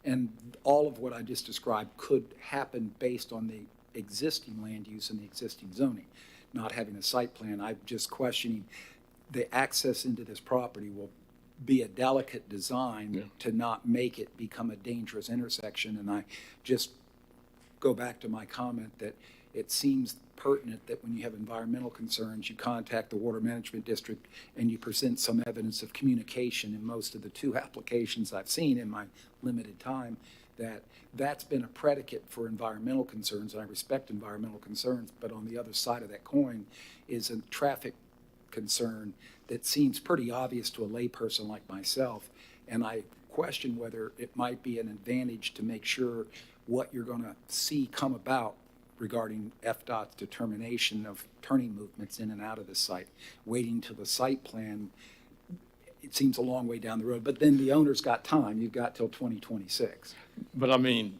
And all of what I just described could happen based on the existing land use and the existing zoning, not having a site plan. I'm just questioning the access into this property will be a delicate design to not make it become a dangerous intersection. And I just go back to my comment that it seems pertinent that when you have environmental concerns, you contact the Water Management District and you present some evidence of communication. In most of the 2 applications I've seen in my limited time, that's been a predicate for environmental concerns, and I respect environmental concerns, but on the other side of that coin is a traffic concern that seems pretty obvious to a layperson like myself, and I question whether it might be an advantage to make sure what you're going to see come about regarding FDOT's determination of turning movements in and out of the site. Waiting till the site plan, it seems a long way down the road, but then the owner's got time. You've got till 2026. But I mean,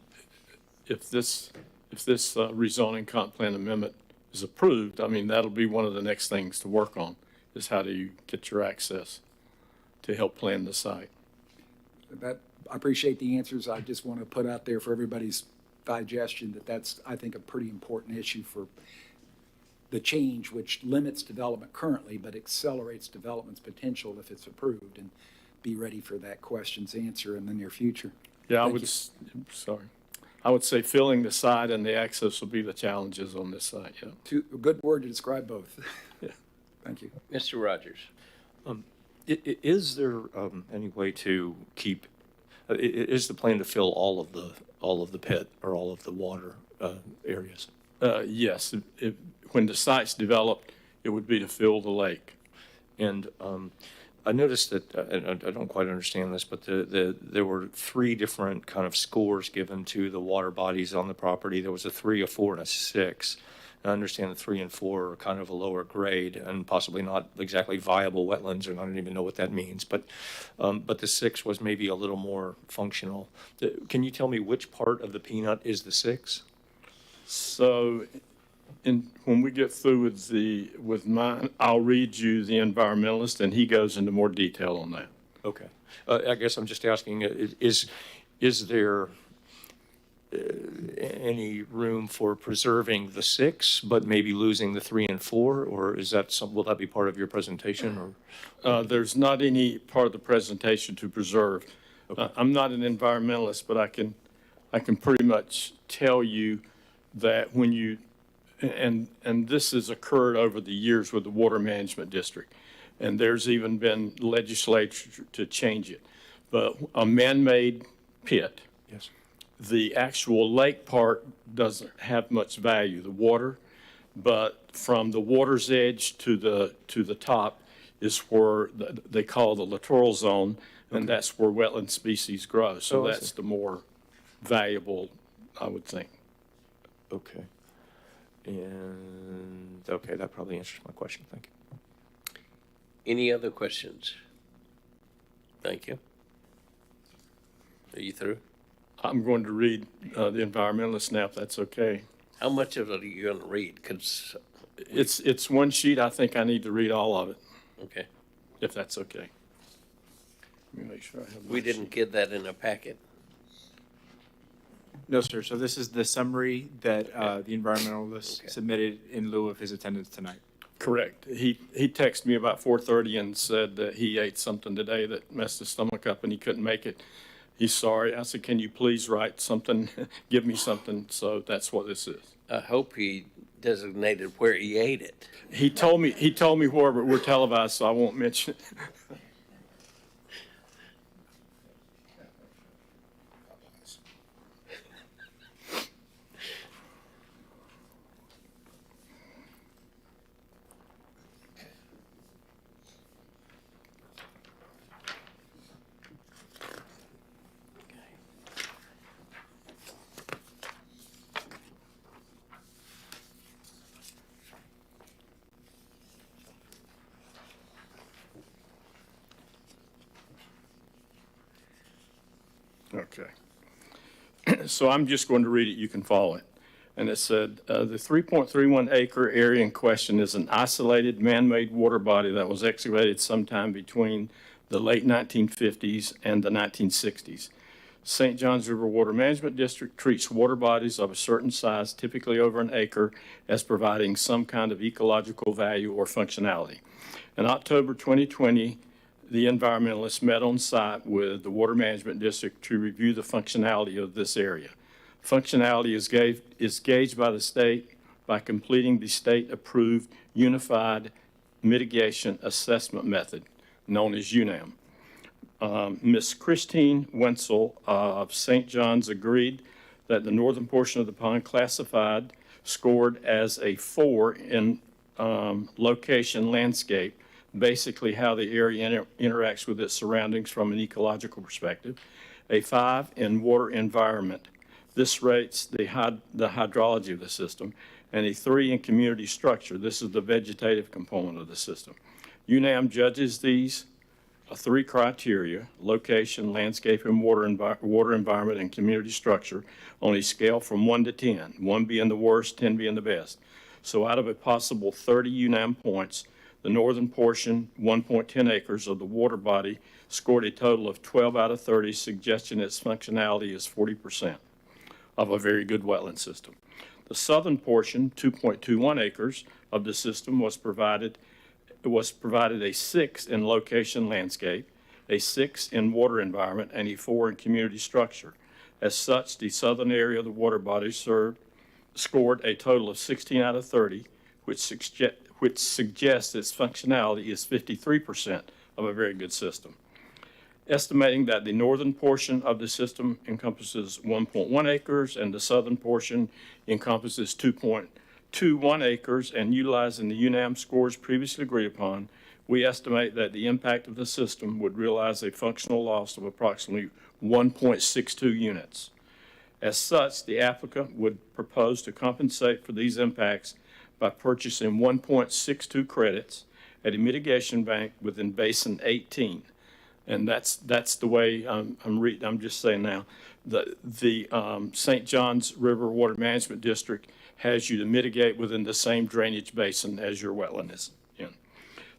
if this rezoning comp plan amendment is approved, I mean, that'll be one of the next things to work on, is how do you get your access to help plan the site. I appreciate the answers. I just want to put out there for everybody's digestion that that's, I think, a pretty important issue for the change, which limits development currently, but accelerates development's potential if it's approved, and be ready for that question's answer in the near future. Yeah, I would say filling the site and the access will be the challenges on this site, yeah. A good word to describe both. Yeah. Thank you. Mr. Rogers. Is there any way to keep, is the plan to fill all of the pit or all of the water areas? Yes, when the site's developed, it would be to fill the lake. And I noticed that, and I don't quite understand this, but there were 3 different kind of scores given to the water bodies on the property. There was a 3, a 4, and a 6. And I understand the 3 and 4 are kind of a lower grade and possibly not exactly viable wetlands, and I don't even know what that means. But the 6 was maybe a little more functional. Can you tell me which part of the peanut is the 6? So when we get through with mine, I'll read you the environmentalist, and he goes into more detail on that. Okay. I guess I'm just asking, is there any room for preserving the 6, but maybe losing the 3 and 4, or is that will that be part of your presentation? Or there's not any part of the presentation to preserve. Okay. I'm not an environmentalist, but I can pretty much tell you that when you and this has occurred over the years with the Water Management District, and there's even been legislature to change it. But a man-made pit. Yes. The actual lake part doesn't have much value. The water but from the water's edge to the top is where they call the littoral zone, and that's where wetland species grow. So Oh, I that's see. the more valuable, I would think. Okay. And, okay, that probably answers my question. Thank you. Any other questions? Thank you. Are you through? I'm going to read the environmentalist now, if that's okay. How much of it are you going to read? Because, It's one sheet. I think I need to read all of it, okay, if that's okay. Let me make sure I have. we my didn't get that in a packet. No, sir. So this is the summary that the environmentalist Okay. submitted in lieu of his attendance tonight. Correct. He texted me about 4:30 and said that he ate something today that messed his stomach up and he couldn't make it. He's sorry. I said, can you please write something, give me something? So that's what this is. I hope he designated where he ate it. He told me where, but we're televised, so I won't mention it. Okay. So I'm just going to read it. You can follow it. And it said, the 3.31 acre area in question is an isolated man-made water body that was excavated sometime between the late 1950s and the 1960s. St. Johns River Water Management District treats water bodies of a certain size, typically over an acre, as providing some kind of ecological value or functionality. In October 2020, the environmentalists met on site with the Water Management District to review the functionality of this area. Functionality is gauged by the state by completing the state-approved Unified Mitigation Assessment Method, known as UNAM. Ms. Christine Wenzel of St. John's agreed that the northern portion of the pond classified scored as a 4 in location landscape, basically how the area interacts with its surroundings from an ecological perspective, a 5 in water environment. This rates the hydrology of the system, and a 3 in community structure. This is the vegetative component of the system. UNAM judges these 3 criteria: location, landscape, and water environment, and community structure on a scale from 1 to 10, 1 being the worst, 10 being the best. So out of a possible 30 UNAM points, the northern portion, 1.10 acres of the water body, scored a total of 12 out of 30, suggesting its functionality is 40% of a very good wetland system. The southern portion, 2.21 acres of the system, was provided a 6 in location landscape, a 6 in water environment, and a 4 in community structure. As such, the southern area of the water body scored a total of 16 out of 30, which suggests its functionality is 53% of a very good system. Estimating that the northern portion of the system encompasses 1.1 acres and the southern portion encompasses 2.21 acres, and utilizing the UNAM scores previously agreed upon, we estimate that the impact of the system would realize a functional loss of approximately 1.62 units. As such, the applicant would propose to compensate for these impacts by purchasing 1.62 credits at a mitigation bank within Basin 18. And that's the way I'm reading. I'm just saying now, the St. Johns River Water Management District has you to mitigate within the same drainage basin as your wetland is in.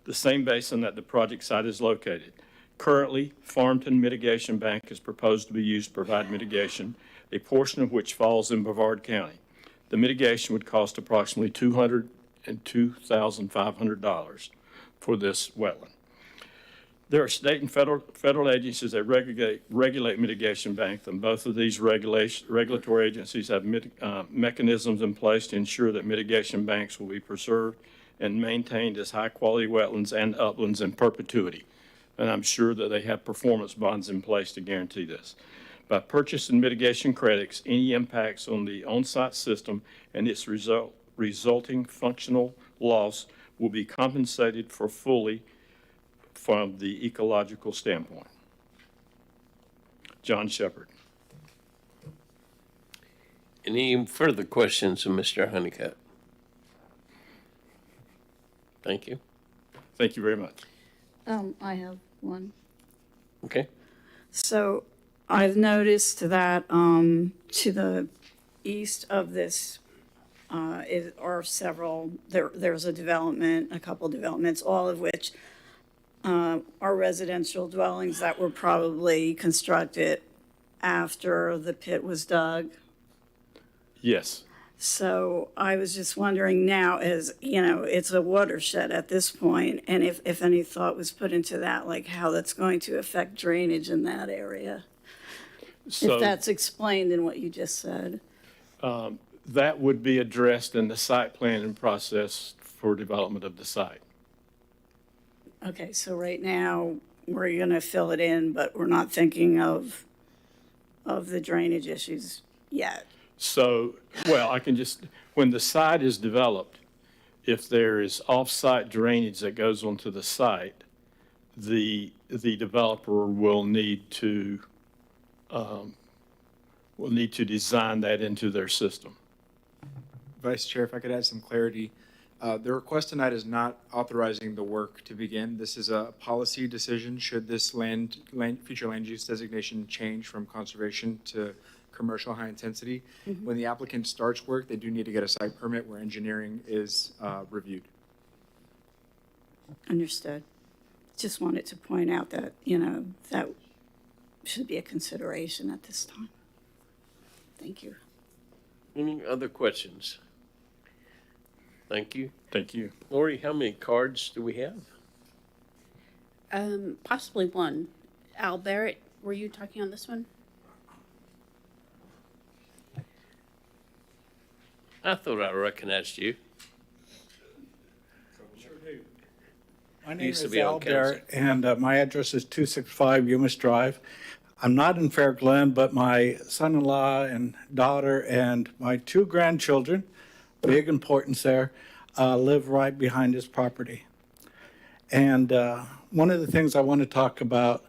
The same basin that the project site is located. Currently, Farmington Mitigation Bank is proposed to be used to provide mitigation, a portion of which falls in Brevard County. The mitigation would cost approximately $202,500 for this wetland. There are state and federal agencies that regulate mitigation banks, and both of these regulatory agencies have mechanisms in place to ensure that mitigation banks will be preserved and maintained as high-quality wetlands and uplands in perpetuity. And I'm sure that they have performance bonds in place to guarantee this. By purchasing mitigation credits, any impacts on the on-site system and its resulting functional loss will be compensated for fully from the ecological standpoint. John Shepherd. Any further questions of Mr. Honeycutt? Thank you. Thank you very much. I have one. Okay. So I've noticed that to the east of this are several, there's a couple developments, all of which are residential dwellings that were probably constructed after the pit was dug. Yes. So I was just wondering now, as, you know, it's a watershed at this point, and if any thought was put into that, like how that's going to affect drainage in that area? So If that's explained in what you just said. that would be addressed in the site planning process for development of the site. Okay, so right now, we're gonna fill it in, but we're not thinking of the drainage issues yet. So, well, I can just, when the site is developed, if there is off-site drainage that goes onto the site, the developer will need to design that into their system. Vice Chair, if I could add some clarity. The request tonight is not authorizing the work to begin. This is a policy decision. Should this future land use designation change from conservation to commercial high intensity? When the applicant starts work, they do need to get a site permit where engineering is reviewed. Understood. Just wanted to point out that, you know, that should be a consideration at this time. Thank you. Any other questions? Thank you. Thank you. Lori, how many cards do we have? Possibly one. Al Barrett, were you talking on this one? I thought I recognized you. My name Used to is be on Al council. Barrett, and my address is 265 Umis Drive. I'm not in Fair Glen, but my son-in-law and daughter and my two grandchildren, big importance there, live right behind this property. And one of the things I want to talk about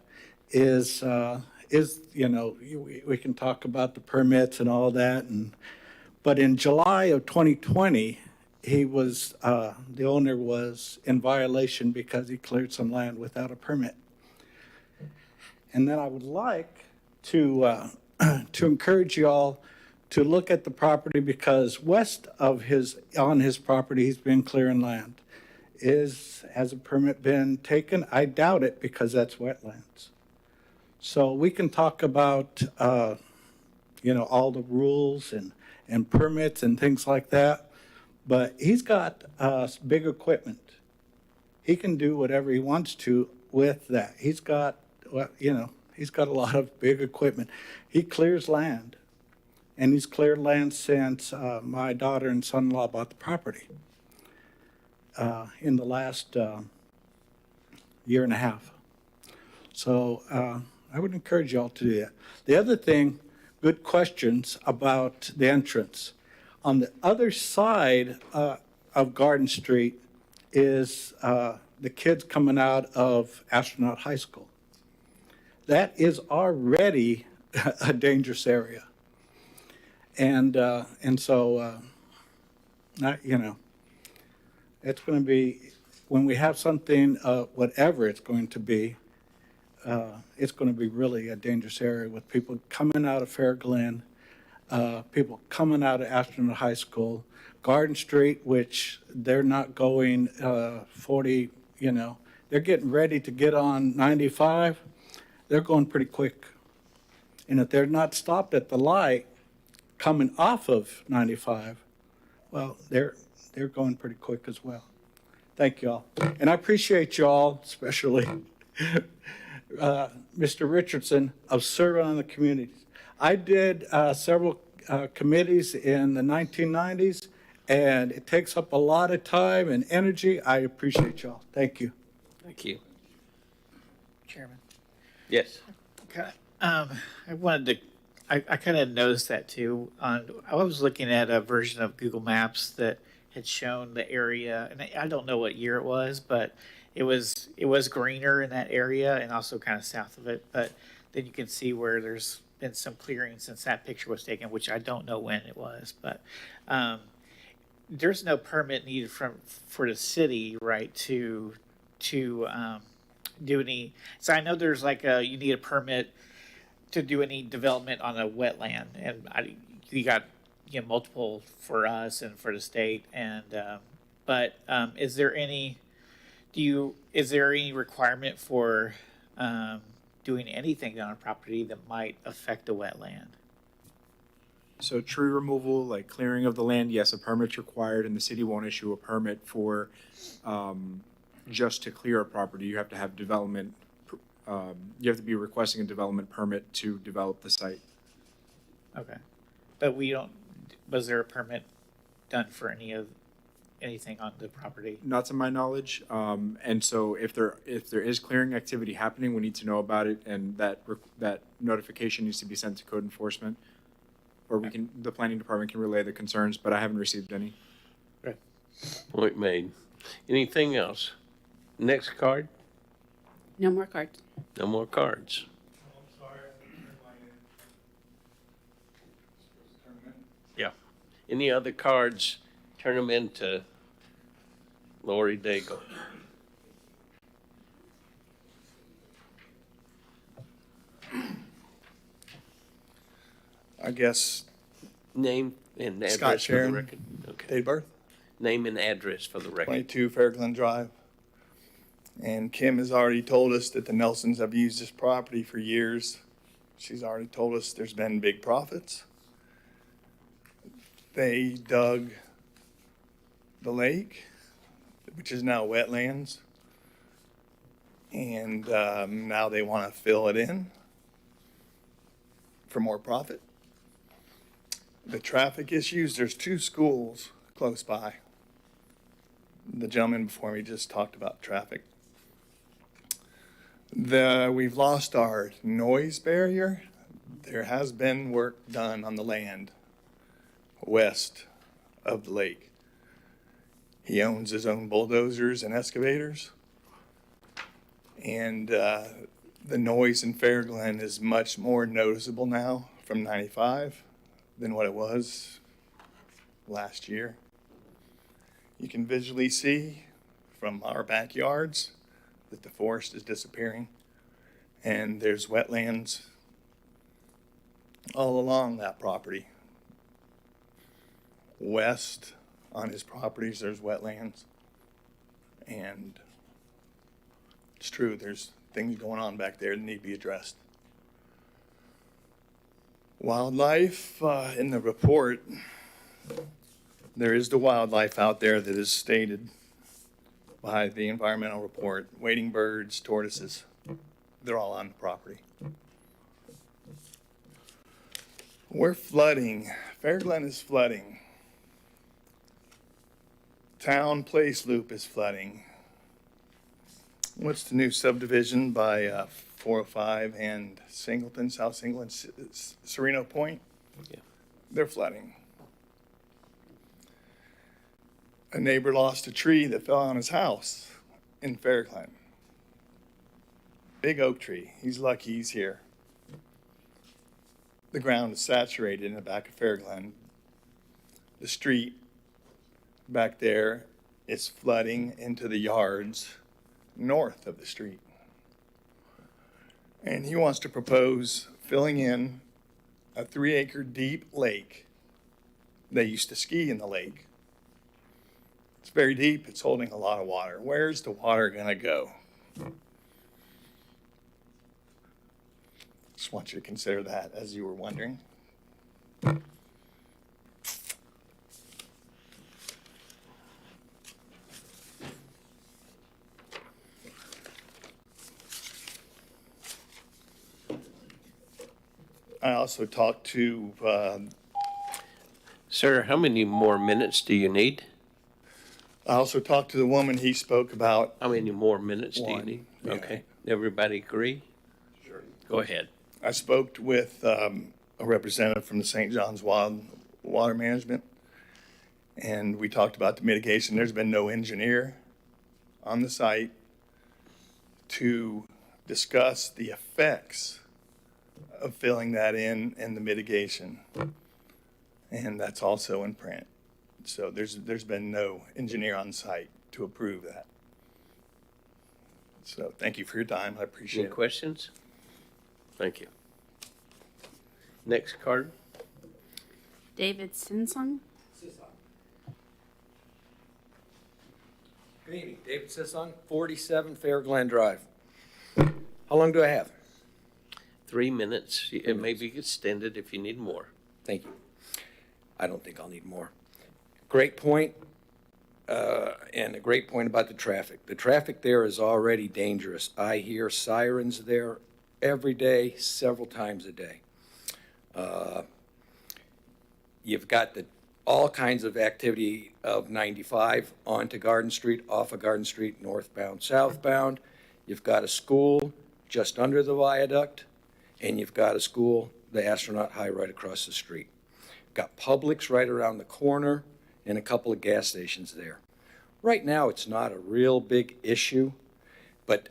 is you know, we can talk about the permits and all that, but in July of 2020, the owner was in violation because he cleared some land without a permit. And then I would like to encourage you all to look at the property, because west of on his property, he's been clearing land. Has a permit been taken? I doubt it, because that's wetlands. So we can talk about, you know, all the rules and permits and things like that. But he's got big equipment. He can do whatever he wants to with that. He's got, well, you know, he's got a lot of big equipment. He clears land, and he's cleared land since my daughter and son-in-law bought the property in the last year and a half. So I would encourage y'all to do that. The other thing, good questions about the entrance. On the other side of Garden Street is the kids coming out of Astronaut High School. That is already a dangerous area. And so, you know, it's going to be, when we have something, whatever it's going to be really a dangerous area with people coming out of Fair Glen, people coming out of Astronaut High School, Garden Street, which they're not going 40, you know, they're getting ready to get on 95. They're going pretty quick. And if they're not stopped at the light coming off of 95, well, they're going pretty quick as well. Thank you all. And I appreciate you all, especially Mr. Richardson, of serving on the communities. I did several committees in the 1990s, and it takes up a lot of time and energy. I appreciate y'all. Thank you. Thank you. Chairman. Yes. I wanted to, I kind of noticed that too. I was looking at a version of Google Maps that had shown the area, and I don't know what year it was, but it was greener in that area and also kind of south of it. But then you can see where there's been some clearing since that picture was taken, which I don't know when it was, but there's no permit needed for the city, right, to do any. So I know there's like you need a permit to do any development on a wetland, and you got multiple for us and for the state, and but is there any requirement for doing anything on a property that might affect a wetland? So tree removal, like clearing of the land, yes, a permit's required, and the city won't issue a permit for just to clear a property. You have to have development, you have to be requesting a development permit to develop the site. Okay, but was there a permit done for anything on the property? Not to my knowledge, and so if there is clearing activity happening, we need to know about it, and that notification needs to be sent to code enforcement, or the planning department can relay the concerns, but I haven't received any. Okay. Point made. Anything else? Next card? No more cards. No more cards. Yeah. Any other cards, turn them into Lori Daigle. I guess Name and address Scott for the Sharon. record. Okay. date of birth, Name and address for the record. 22 Fairglen Drive. And Kim has already told us that the Nelsons have used this property for years. She's already told us there's been big profits. They dug the lake, which is now wetlands. And now they want to fill it in for more profit. The traffic issues, there's 2 schools close by. The gentleman before me just talked about traffic. We've lost our noise barrier. There has been work done on the land west of the lake. He owns his own bulldozers and excavators. And the noise in Fairglen is much more noticeable now from 95 than what it was last year. You can visually see from our backyards that the forest is disappearing, and there's wetlands all along that property. West on his properties, there's wetlands, and it's true, there's things going on back there that need to be addressed. Wildlife, in the report, there is the wildlife out there that is stated by the environmental report. Wading birds, tortoises, they're all on the property. We're flooding. Fairglen is flooding. Town Place Loop is flooding. What's the new subdivision by 405 and Singleton, South Singleton, Sereno Point? Yeah. They're flooding. A neighbor lost a tree that fell on his house in Fairglen. Big oak tree. He's lucky he's here. The ground is saturated in the back of Fairglen. The street back there is flooding into the yards north of the street. And he wants to propose filling in a 3-acre deep lake. They used to ski in the lake. It's very deep. It's holding a lot of water. Where's the water going to go? Just want you to consider that as you were wondering. I also talked to, Sir, how many more minutes do you need? the woman he spoke about. How many more minutes do you One, need? yeah. Okay. Everybody agree? Sure. Go ahead. I spoke with a representative from the St. John's Water Management, And we talked about the mitigation. There's been no engineer on the site to discuss the effects of filling that in and the mitigation. And that's also in print. So there's been no engineer on site to approve that. So thank you for your time. I appreciate Any it. questions? Thank you. Next card. David Sinsong. Good evening, David Sisson, 47 Fair Glen Drive. How long do I have? 3 minutes. It may be extended if you need more. Thank you. I don't think I'll need more. Great point, and a great point about the traffic. The traffic there is already dangerous. I hear sirens there every day, several times a day. You've got all kinds of activity of 95 onto Garden Street, off of Garden Street, northbound, southbound. You've got a school just under the viaduct, and you've got a school, the Astronaut High, right across the street. Got Publix right around the corner and a couple of gas stations there. Right now, it's not a real big issue, but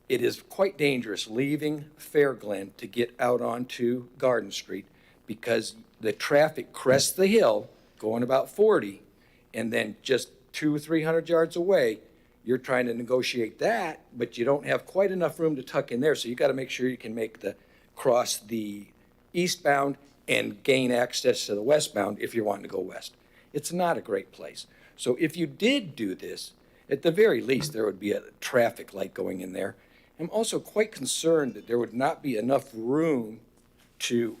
it is quite dangerous leaving Fair Glen to get out onto Garden Street because the traffic crests the hill going about 40, and then just 200 or 300 yards away, you're trying to negotiate that, but you don't have quite enough room to tuck in there, so you got to make sure you can cross the eastbound and gain access to the westbound if you're wanting to go west. It's not a great place. So if you did do this, at the very least, there would be a traffic light going in there. I'm also quite concerned that there would not be enough room to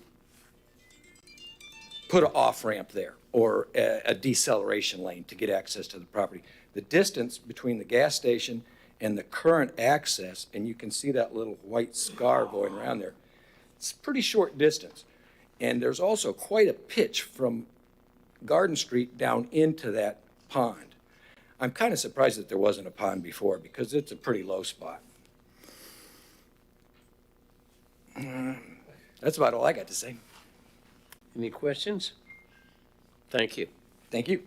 put an off-ramp there or a deceleration lane to get access to the property. The distance between the gas station and the current access, and you can see that little white scar going around there, it's a pretty short distance. And there's also quite a pitch from Garden Street down into that pond. I'm kind of surprised that there wasn't a pond before because it's a pretty low spot. That's about all I got to say. Any questions? Thank you. Thank you.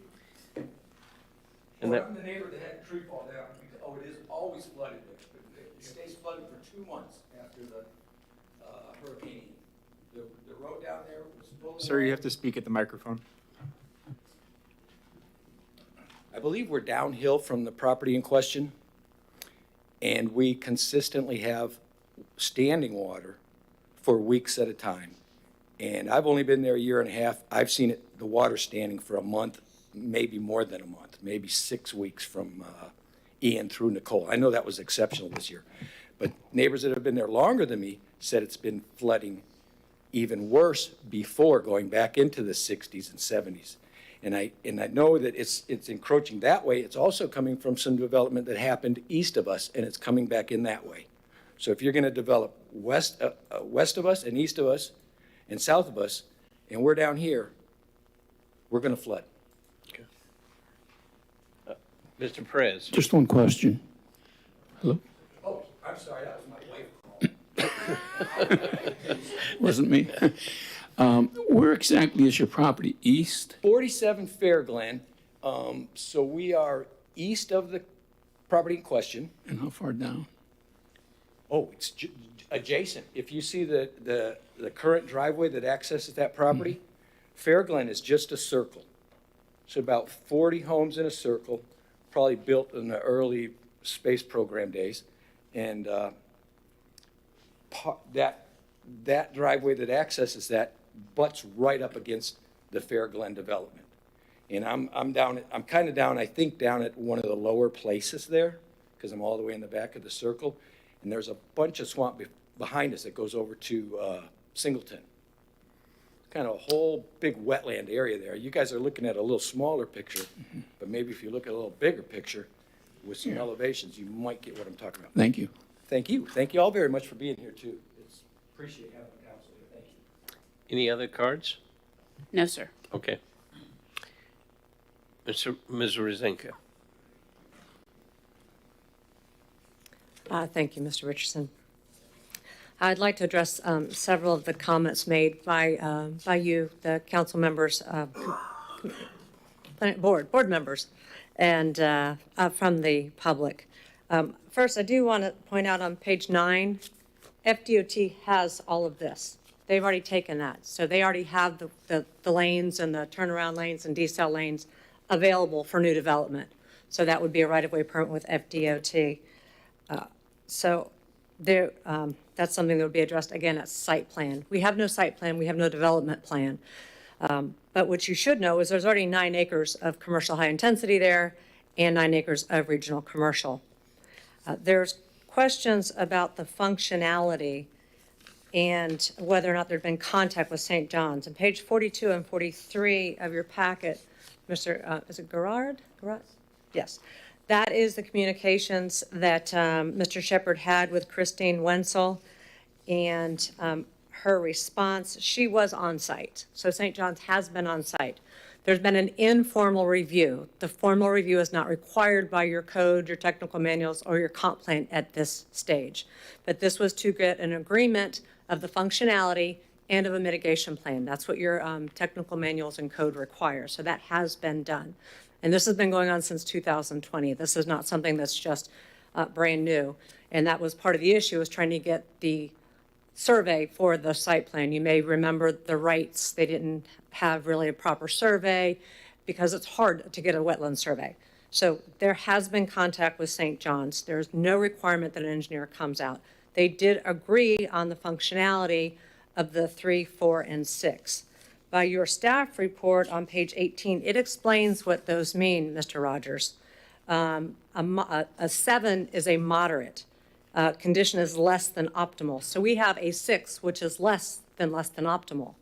And that, I'm the neighbor that had the tree fall down. Oh, it is always flooded there. It stays flooded for 2 months after the hurricane. The road down there was full of Sir, you have to speak at the microphone. I believe we're downhill from the property in question, and we consistently have standing water for weeks at a time. And I've only been there a year and a half. I've seen the water standing for a month, maybe more than a month, maybe 6 weeks from Ian through Nicole. I know that was exceptional this year. But neighbors that have been there longer than me said it's been flooding even worse before, going back into the 60s and 70s. And I know that it's encroaching that way. It's also coming from some development that happened east of us, and it's coming back in that way. So if you're going to develop west of us and east of us and south of us, and we're down here, we're going to flood. Mr. Perez. Just one question. Hello? Oh, I'm sorry, that was my wife. Wasn't me. Where exactly is your property? East? 47 Fair Glen. So we are east of the property in question. And how far down? Oh, it's adjacent. If you see the current driveway that accesses that property, Fair Glen is just a circle. So about 40 homes in a circle, probably built in the early space program days. And that driveway that accesses that butts right up against the Fair Glen development. And I'm kind of down, I think, down at one of the lower places there, because I'm all the way in the back of the circle. And there's a bunch of swamp behind us that goes over to Singleton. Kind of a whole big wetland area there. You guys are looking at a little smaller picture, but maybe if you look at a little bigger picture with some elevations, you might get what I'm talking about. Thank you. Thank you. Thank you all very much for being here, too. Appreciate having the council here. Thank you. Any other cards? No, sir. Okay. Ms. Rosenka. Thank you, Mr. Richardson. I'd like to address several of the comments made by you, the council members, board members and from the public. First, I do want to point out on page 9, FDOT has all of this. They've already taken that. So they already have the lanes and the turnaround lanes and decel lanes available for new development. So that would be a right-of-way permit with FDOT. So there, that's something that would be addressed again at site plan. We have no site plan, we have no development plan. But what you should know is there's already 9 acres of commercial high intensity there and 9 acres of regional commercial. There's questions about the functionality and whether or not there'd been contact with St. John's. On page 42 and 43 of your packet, Mr. Is it Gerard? Gerard? Yes. That is the communications that Mr. Shepherd had with Christine Wenzel and her response. She was on site. So St. John's has been on site. There's been an informal review. The formal review is not required by your code, your technical manuals, or your comp plan at this stage. But this was to get an agreement of the functionality and of a mitigation plan. That's what your technical manuals and code require. So that has been done. And this has been going on since 2020. This is not something that's just brand new. And that was part of the issue, was trying to get the survey for the site plan. You may remember the rights. They didn't have really a proper survey because it's hard to get a wetland survey. So there has been contact with St. John's. There's no requirement that an engineer comes out. They did agree on the functionality of the 3, 4, and 6. By your staff report on page 18, it explains what those mean, Mr. Rogers. A 7 is a moderate. Condition is less than optimal. So we have a 6, which is less than optimal.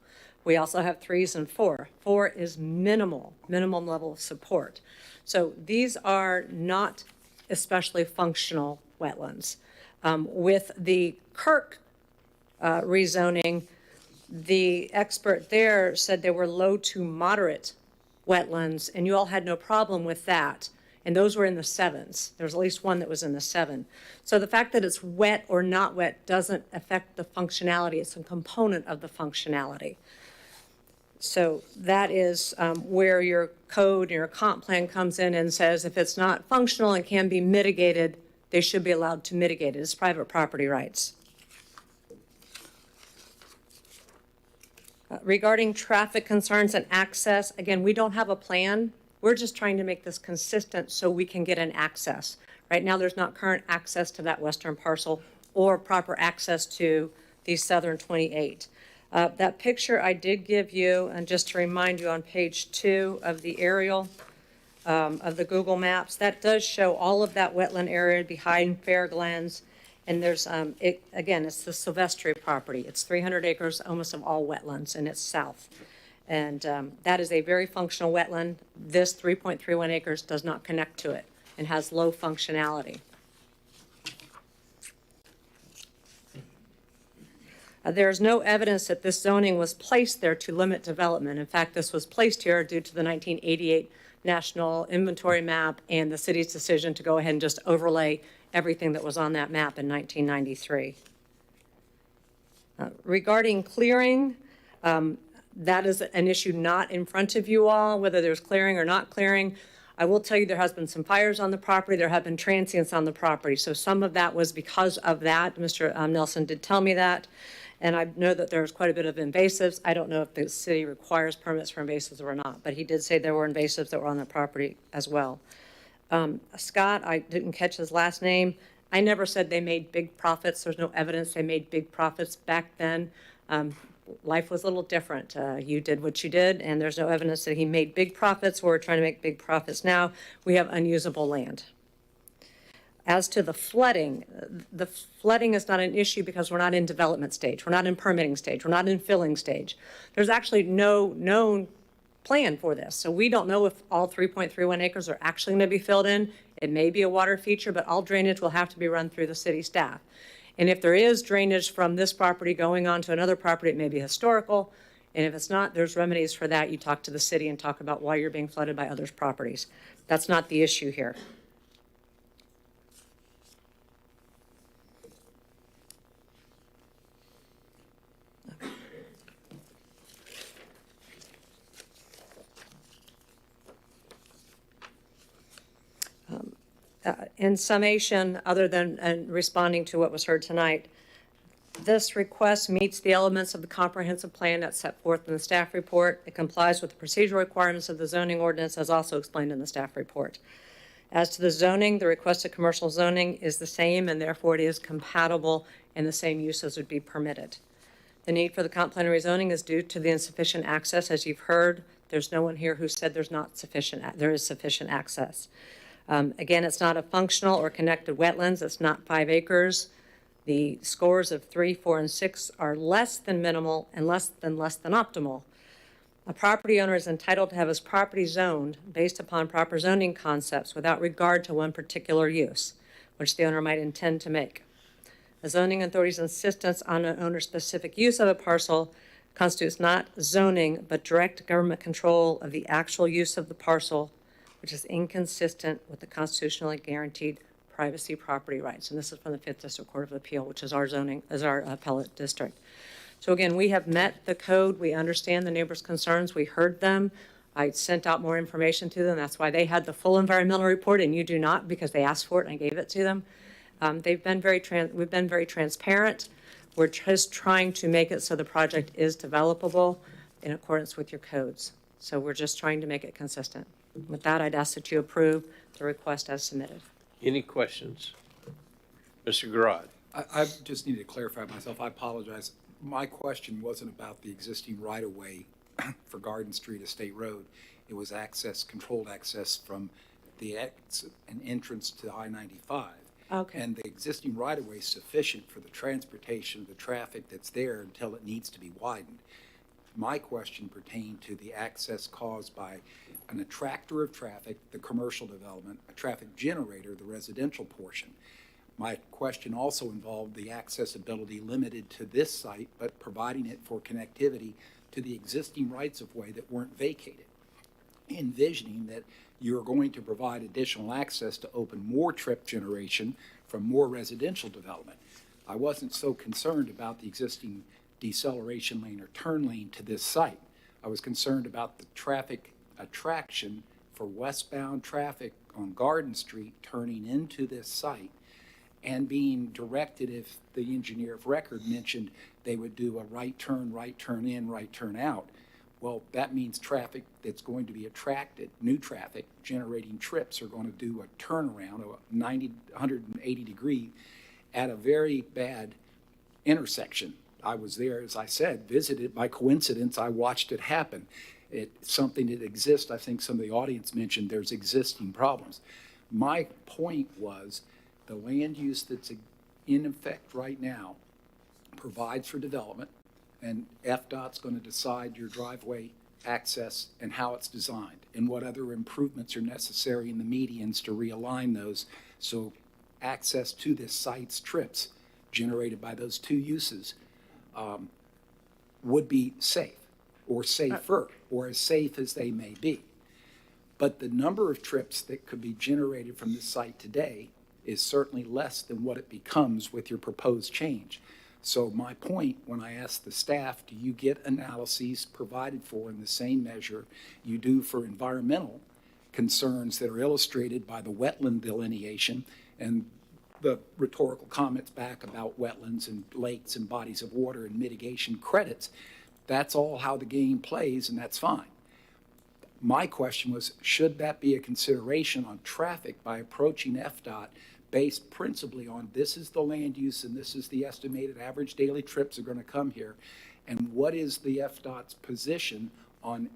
We also have 3s and 4. 4 is minimum level of support. So these are not especially functional wetlands. With the Kirk rezoning, the expert there said they were low to moderate wetlands, and you all had no problem with that. And those were in the 7s. There was at least one that was in the 7. So the fact that it's wet or not wet doesn't affect the functionality. It's a component of the functionality. So that is where your code and your comp plan comes in and says if it's not functional and can be mitigated, they should be allowed to mitigate it. It's private property rights. Regarding traffic concerns and access, again, we don't have a plan. We're just trying to make this consistent so we can get an access. Right now, there's not current access to that western parcel or proper access to the southern 28. That picture I did give you, and just to remind you on page 2 of the aerial of the Google Maps, that does show all of that wetland area behind Fair Glens. And there's, again, it's the Silvestri property. It's 300 acres, almost of all wetlands, and it's south. And that is a very functional wetland. This 3.31 acres does not connect to it and has low functionality. There is no evidence that this zoning was placed there to limit development. In fact, this was placed here due to the 1988 National Inventory Map and the city's decision to go ahead and just overlay everything that was on that map in 1993. Regarding clearing, that is an issue not in front of you all, whether there's clearing or not clearing. I will tell you there has been some fires on the property. There have been transients on the property. So some of that was because of that. Mr. Nelson did tell me that. And I know that there's quite a bit of invasives. I don't know if the city requires permits for invasives or not, but he did say there were invasives that were on the property as well. Scott, I didn't catch his last name. I never said they made big profits. There's no evidence they made big profits back then. Life was a little different. You did what you did, and there's no evidence that he made big profits. We're trying to make big profits now. We have unusable land. As to the flooding is not an issue because we're not in development stage. We're not in permitting stage. We're not in filling stage. There's actually no known plan for this. So we don't know if all 3.31 acres are actually going to be filled in. It may be a water feature, but all drainage will have to be run through the city staff. And if there is drainage from this property going on to another property, it may be historical. And if it's not, there's remedies for that. You talk to the city and talk about why you're being flooded by others' properties. That's not the issue here. In summation, other than responding to what was heard tonight, this request meets the elements of the comprehensive plan that's set forth in the staff report. It complies with the procedural requirements of the zoning ordinance as also explained in the staff report. As to the zoning, the requested commercial zoning is the same and therefore it is compatible and the same uses would be permitted. The need for the comp plan rezoning is due to the insufficient access. As you've heard, there's no one here who said there is sufficient access. Again, it's not a functional or connected wetlands. It's not 5 acres. The scores of 3, 4, and 6 are less than minimal and less than optimal. A property owner is entitled to have his property zoned based upon proper zoning concepts without regard to one particular use, which the owner might intend to make. A zoning authority's insistence on an owner's specific use of a parcel constitutes not zoning, but direct government control of the actual use of the parcel, which is inconsistent with the constitutionally guaranteed privacy property rights. And this is from the 5th District Court of Appeal, which is our appellate district. So again, we have met the code. We understand the neighbors' concerns. We heard them. I sent out more information to them. That's why they had the full environmental report and you do not, because they asked for it and I gave it to them. We've been very transparent. We're just trying to make it so the project is developable in accordance with your codes. So we're just trying to make it consistent. With that, I'd ask that you approve the request as submitted. Any questions? Mr. Garrard? I just need to clarify myself. I apologize. My question wasn't about the existing right-of-way for Garden Street Estate Road. It was access, controlled access from the exit and entrance to I-95. Okay. And the existing right-of-way is sufficient for the transportation of the traffic that's there until it needs to be widened. My question pertained to the access caused by an attractor of traffic, the commercial development, a traffic generator, the residential portion. My question also involved the accessibility limited to this site, but providing it for connectivity to the existing rights-of-way that weren't vacated, envisioning that you're going to provide additional access to open more trip generation from more residential development. I wasn't so concerned about the existing deceleration lane or turn lane to this site. I was concerned about the traffic attraction for westbound traffic on Garden Street turning into this site and being directed, if the engineer of record mentioned they would do a right turn in, right turn out. Well, that means traffic that's going to be attracted, new traffic, generating trips are going to do a turnaround, a 180 degree at a very bad intersection. I was there, as I said, visited by coincidence. I watched it happen. It's something that exists. I think some of the audience mentioned there's existing problems. My point was the land use that's in effect right now provides for development, and FDOT's going to decide your driveway access and how it's designed and what other improvements are necessary in the medians to realign those so access to this site's trips generated by those two uses would be safe or safer or as safe as they may be. But the number of trips that could be generated from this site today is certainly less than what it becomes with your proposed change. So my point, when I asked the staff, do you get analyses provided for in the same measure you do for environmental concerns that are illustrated by the wetland delineation and the rhetorical comments back about wetlands and lakes and bodies of water and mitigation credits? That's all how the game plays, and that's fine. My question was, should that be a consideration on traffic by approaching FDOT based principally on this is the land use and this is the estimated average daily trips are going to come here, and what is the FDOT's position on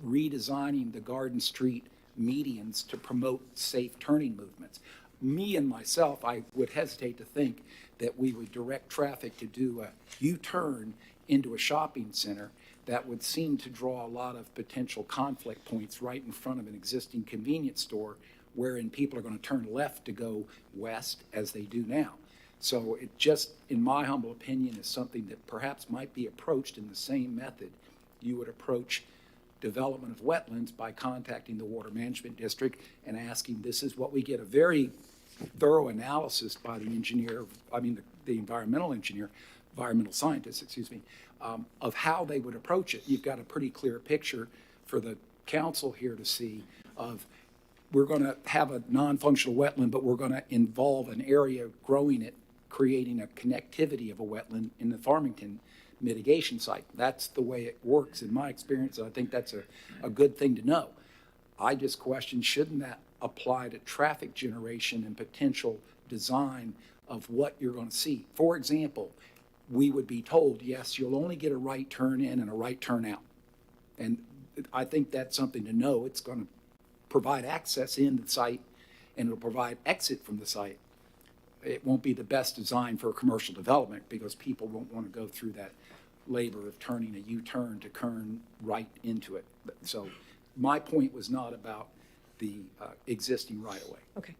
redesigning the Garden Street medians to promote safe turning movements? Me and myself, I would hesitate to think that we would direct traffic to do a U-turn into a shopping center that would seem to draw a lot of potential conflict points right in front of an existing convenience store wherein people are going to turn left to go west as they do now. So it just, in my humble opinion, is something that perhaps might be approached in the same method you would approach development of wetlands by contacting the Water Management District and asking, this is what we get, a very thorough analysis by the engineer, the environmental engineer, environmental scientist, of how they would approach it. You've got a pretty clear picture for the council here to see of we're going to have a non-functional wetland, but we're going to involve an area growing it, creating a connectivity of a wetland in the Farmington mitigation site. That's the way it works in my experience, and I think that's a good thing to know. I just question, shouldn't that apply to traffic generation and potential design of what you're going to see? For example, we would be told, yes, you'll only get a right turn in and a right turn out. And I think that's something to know. It's going to provide access in the site, and it'll provide exit from the site. It won't be the best design for a commercial development because people won't want to go through that labor of turning a U-turn to turn right into it. So my point was not about the existing right-of-way. Okay.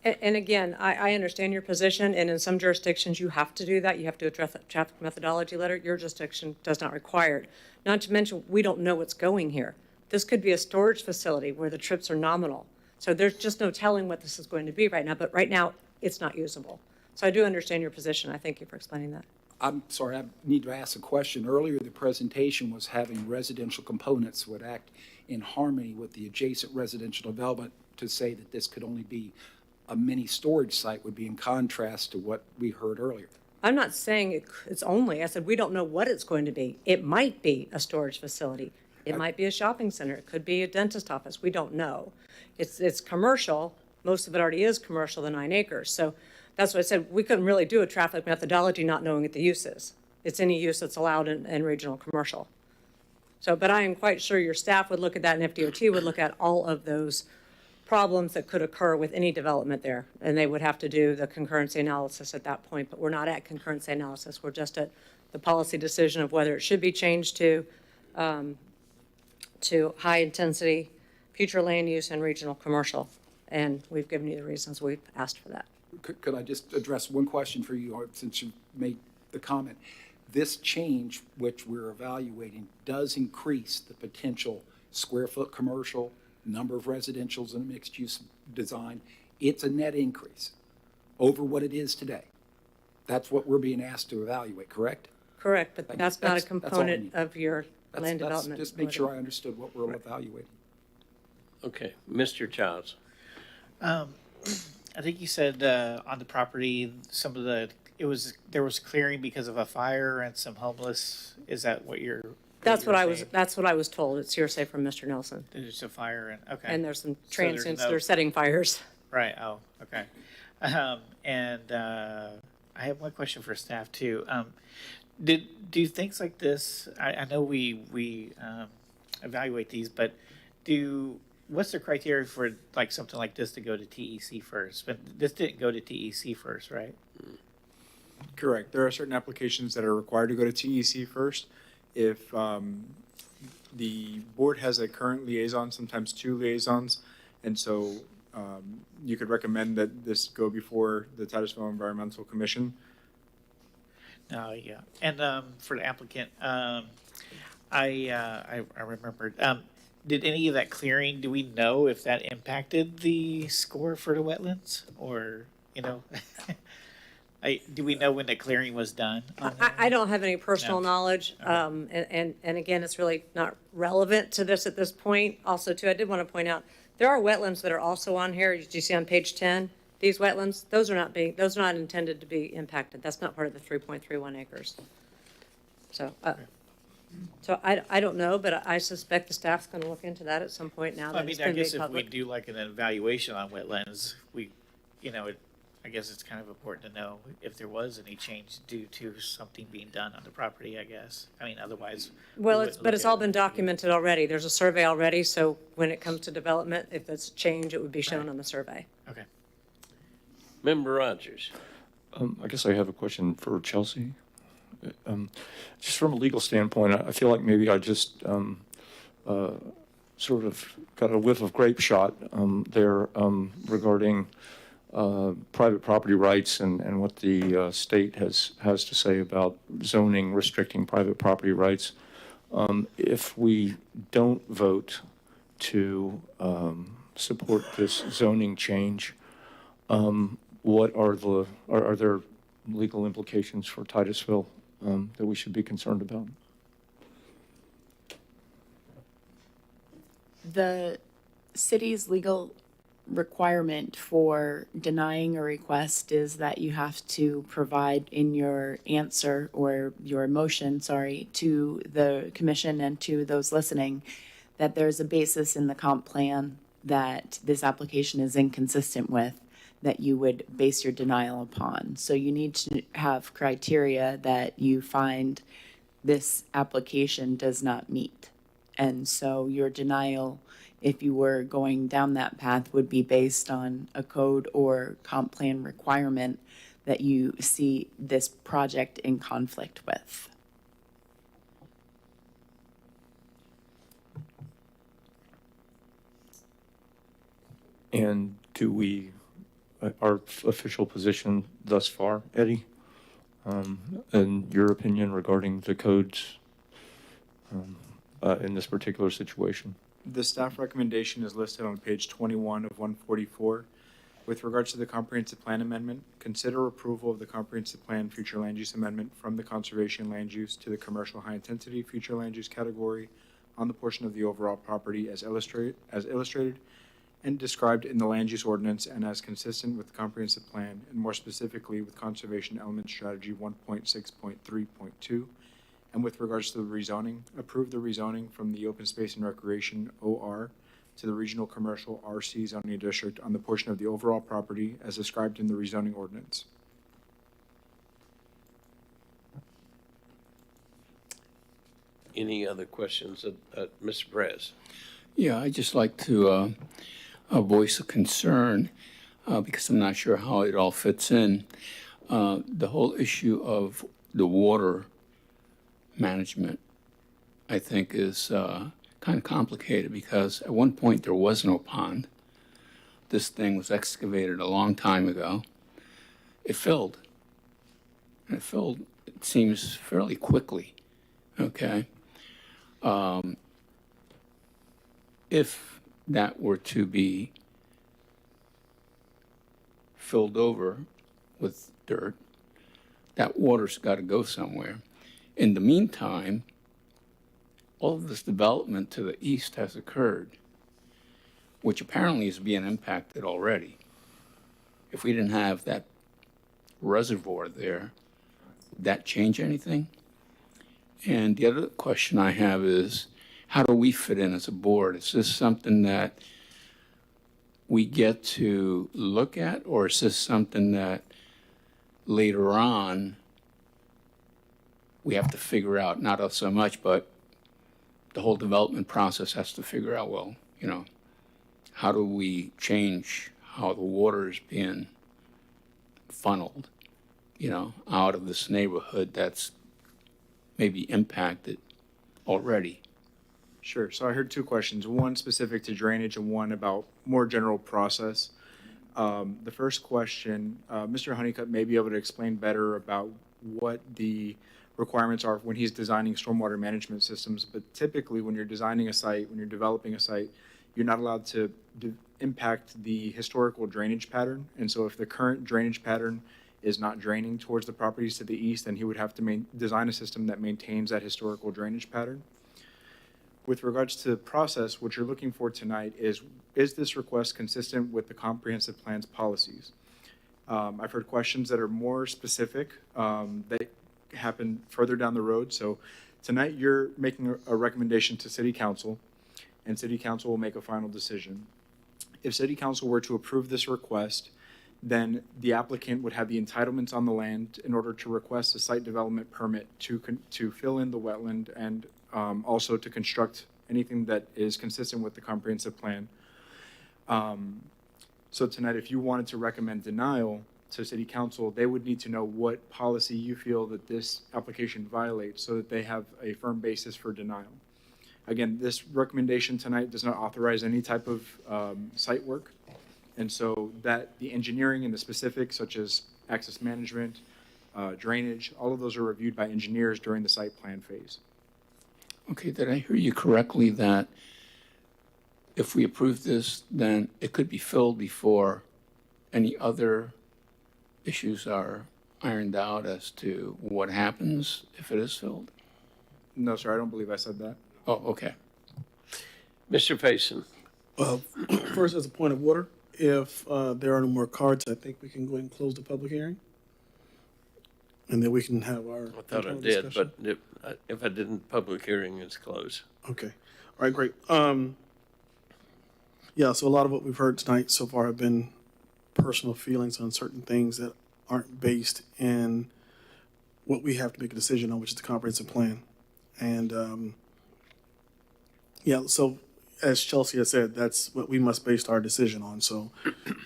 And again, I understand your position, and in some jurisdictions, you have to do that. You have to address a traffic methodology letter. Your jurisdiction does not require it. Not to mention, we don't know what's going here. This could be a storage facility where the trips are nominal. So there's just no telling what this is going to be right now, but right now, it's not usable. So I do understand your position. I thank you for explaining that. I'm sorry, I need to ask a question. Earlier, the presentation was having residential components would act in harmony with the adjacent residential development. To say that this could only be a mini storage site would be in contrast to what we heard earlier. I'm not saying it's only. I said we don't know what it's going to be. It might be a storage facility. It might be a shopping center. It could be a dentist office. We don't know. It's commercial. Most of it already is commercial, the 9 acres. So that's what I said. We couldn't really do a traffic methodology not knowing what the use is. It's any use that's allowed in regional commercial. So, but I am quite sure your staff would look at that and FDOT would look at all of those problems that could occur with any development there. And they would have to do the concurrency analysis at that point. But we're not at concurrency analysis. We're just at the policy decision of whether it should be changed to high intensity, future land use and regional commercial. And we've given you the reasons we've asked for that. Could I just address one question for you, since you made the comment? This change, which we're evaluating, does increase the potential square foot commercial, number of residentials in a mixed-use design. It's a net increase over what it is today. That's what we're being asked to evaluate, correct? Correct, but that's not a all I component need. of your land development. Just make sure I understood what we're evaluating. Okay, Mr. Childs. I think you said on the property, there was clearing because of a fire and some homeless. Is that what you're? That's what I was told. It's hearsay from Mr. Nelson. There's a fire and okay. And there's some So transients that are setting fires. Right. Oh, okay. And I have one question for staff too. Do things like this? I know we evaluate these, but what's the criteria for like something like this to go to TEC first? But this didn't go to TEC first, right? Correct. There are certain applications that are required to go to TEC first. If the board has a current liaison, sometimes 2 liaisons, and so you could recommend that this go before the Titusville Environmental Commission. Oh, yeah. And for the applicant, I remembered. Did any of that clearing, do we know if that impacted the score for the wetlands? Or, do we know when the clearing was done? I don't have any personal No. knowledge. And again, it's really not relevant to this at this point. Also, too, I did want to point out, there are wetlands that are also on here. Did you see on page 10? These wetlands, those are not intended to be impacted. That's not part of the 3.31 acres. So, I don't know, but I suspect the staff's going to look into that at some point now. I that mean, it's I been made guess if we public. do like an evaluation on wetlands, I guess it's kind of important to know if there was any change due to something being done on the property, I guess. I mean, otherwise. Well, we it's wouldn't look all at it. been documented already. There's a survey already, so when it comes to development, if it's a change, it would be shown on the survey. Okay. Member Rogers. I guess I have a question for Chelsea. Just from a legal standpoint, I feel like maybe I just sort of got a whiff of grape shot there regarding private property rights and what the state has to say about zoning restricting private property rights. If we don't vote to support this zoning change, what are there legal implications for Titusville that we should be concerned about? The city's legal requirement for denying a request is that you have to provide in your answer or your motion, sorry, to the commission and to those listening, that there's a basis in the comp plan that this application is inconsistent with, that you would base your denial upon. So you need to have criteria that you find this application does not meet. And so your denial, if you were going down that path, would be based on a code or comp plan requirement that you see this project in conflict with. And do we, our official position thus far, Eddie, in your opinion regarding the codes in this particular situation? The staff recommendation is listed on page 21 of 144. With regards to the comprehensive plan amendment, consider approval of the comprehensive plan future land use amendment from the conservation land use to the commercial high intensity future land use category on the portion of the overall property as illustrated and described in the land use ordinance and as consistent with the comprehensive plan, and more specifically with conservation element strategy 1.6.3.2. And with regards to the rezoning, approve the rezoning from the open space and recreation OR to the regional commercial RC zoning district on the portion of the overall property as described in the rezoning ordinance. Any other questions? Mr. Perez? Yeah, I'd just like to voice a concern because I'm not sure how it all fits in. The whole issue of the water management, I think, is kind of complicated because at one point there was no pond. This thing was excavated a long time ago. It filled. And it filled, it seems, fairly quickly, okay? If that were to be filled over with dirt, that water's got to go somewhere. In the meantime, all of this development to the east has occurred, which apparently is being impacted already. If we didn't have that reservoir there, would that change anything? And the other question I have is, how do we fit in as a board? Is this something that we get to look at, or is this something that later on we have to figure out, not us so much, but the whole development process has to figure out, well, you know, how do we change how the water is being funneled, you know, out of this neighborhood that's maybe impacted already? Sure. So I heard two questions, one specific to drainage and one about more general process. The first question, Mr. Honeycutt may be able to explain better about what the requirements are when he's designing stormwater management systems. But typically when you're designing a site, when you're developing a site, you're not allowed to impact the historical drainage pattern. And so if the current drainage pattern is not draining towards the properties to the east, then he would have to design a system that maintains that historical drainage pattern. With regards to the process, what you're looking for tonight is this request consistent with the comprehensive plan's policies? I've heard questions that are more specific that happen further down the road. So tonight you're making a recommendation to City Council, and City Council will make a final decision. If City Council were to approve this request, then the applicant would have the entitlements on the land in order to request a site development permit to fill in the wetland and also to construct anything that is consistent with the comprehensive plan. So tonight, if you wanted to recommend denial to City Council, they would need to know what policy you feel that this application violates so that they have a firm basis for denial. Again, this recommendation tonight does not authorize any type of site work. And so that the engineering and the specifics such as access management, drainage, all of those are reviewed by engineers during the site plan phase. Okay, did I hear you correctly that if we approve this, then it could be filled before any other issues are ironed out as to what happens if it is filled? No, sir, I don't believe I said that. Oh, okay. Mr. Payson? First, as a point of order, if there are no more cards, I think we can go ahead and close the public hearing. And then we can have our. I thought I internal did, discussion. but if I didn't, public hearing is closed. Okay. All right, great. Yeah, so a lot of what we've heard tonight so far have been personal feelings on certain things that aren't based in what we have to make a decision on, which is the comprehensive plan. And yeah, so as Chelsea has said, that's what we must base our decision on. So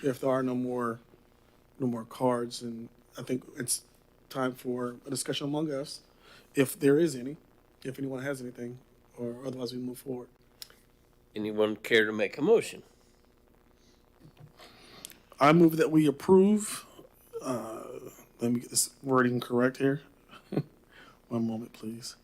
if there are no more cards, and I think it's time for a discussion among us, if there is any, if anyone has anything, or otherwise we move forward. Anyone care to make a motion? I move that we approve, let me get this wording correct here. One moment, please.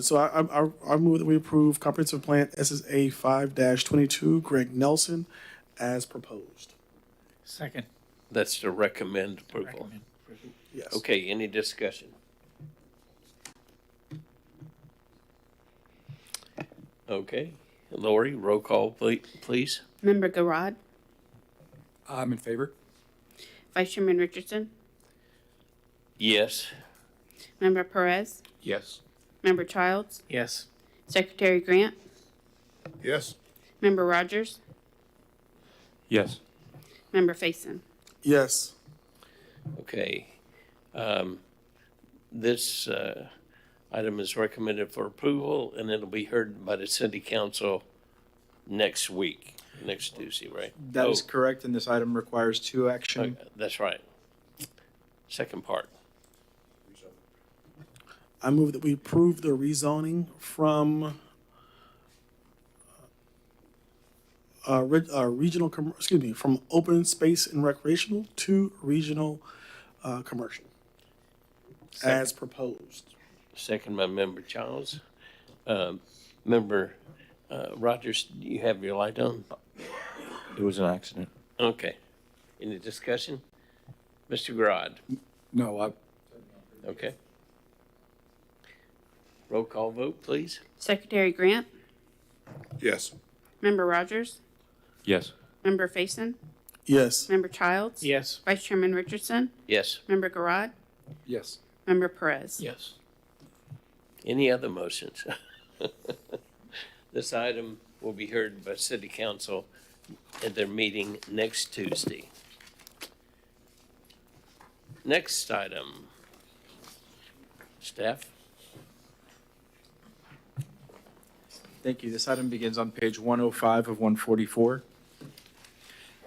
So I move that we approve comprehensive plan SSA 5-22 Greg Nelson as proposed. Second. That's to recommend approval. Recommend approval. Yes. Okay, any discussion? Okay, Lori, roll call, please. Member Garad, I'm in favor. Vice Chairman Richardson, Yes. Member Perez, Yes. Member Childs, Yes. Secretary Grant, Yes. Member Rogers, Yes. Member Faison. Yes. Okay. This item is recommended for approval, and it'll be heard by the city council next week, next Tuesday, right? That is Oh, correct, and this item requires two action. okay, that's right. Second part. I move that we approve the rezoning from regional, from open space and recreational to regional commercial as proposed. Second by Member Childs. Member Rogers, do you have your light on? It was an accident. Okay. Any discussion? Mr. Grodd? No, Okay. Roll call vote, please. Secretary Grant, Yes. Member Rogers, Yes. Member Faison, Yes. Member Childs, Yes. Vice Chairman Richardson, Yes. Member Garad, yes. Member Perez. Yes. Any other motions? This item will be heard by city council at their meeting next Tuesday. Next item. Staff? Thank you. This item begins on page 105 of 144.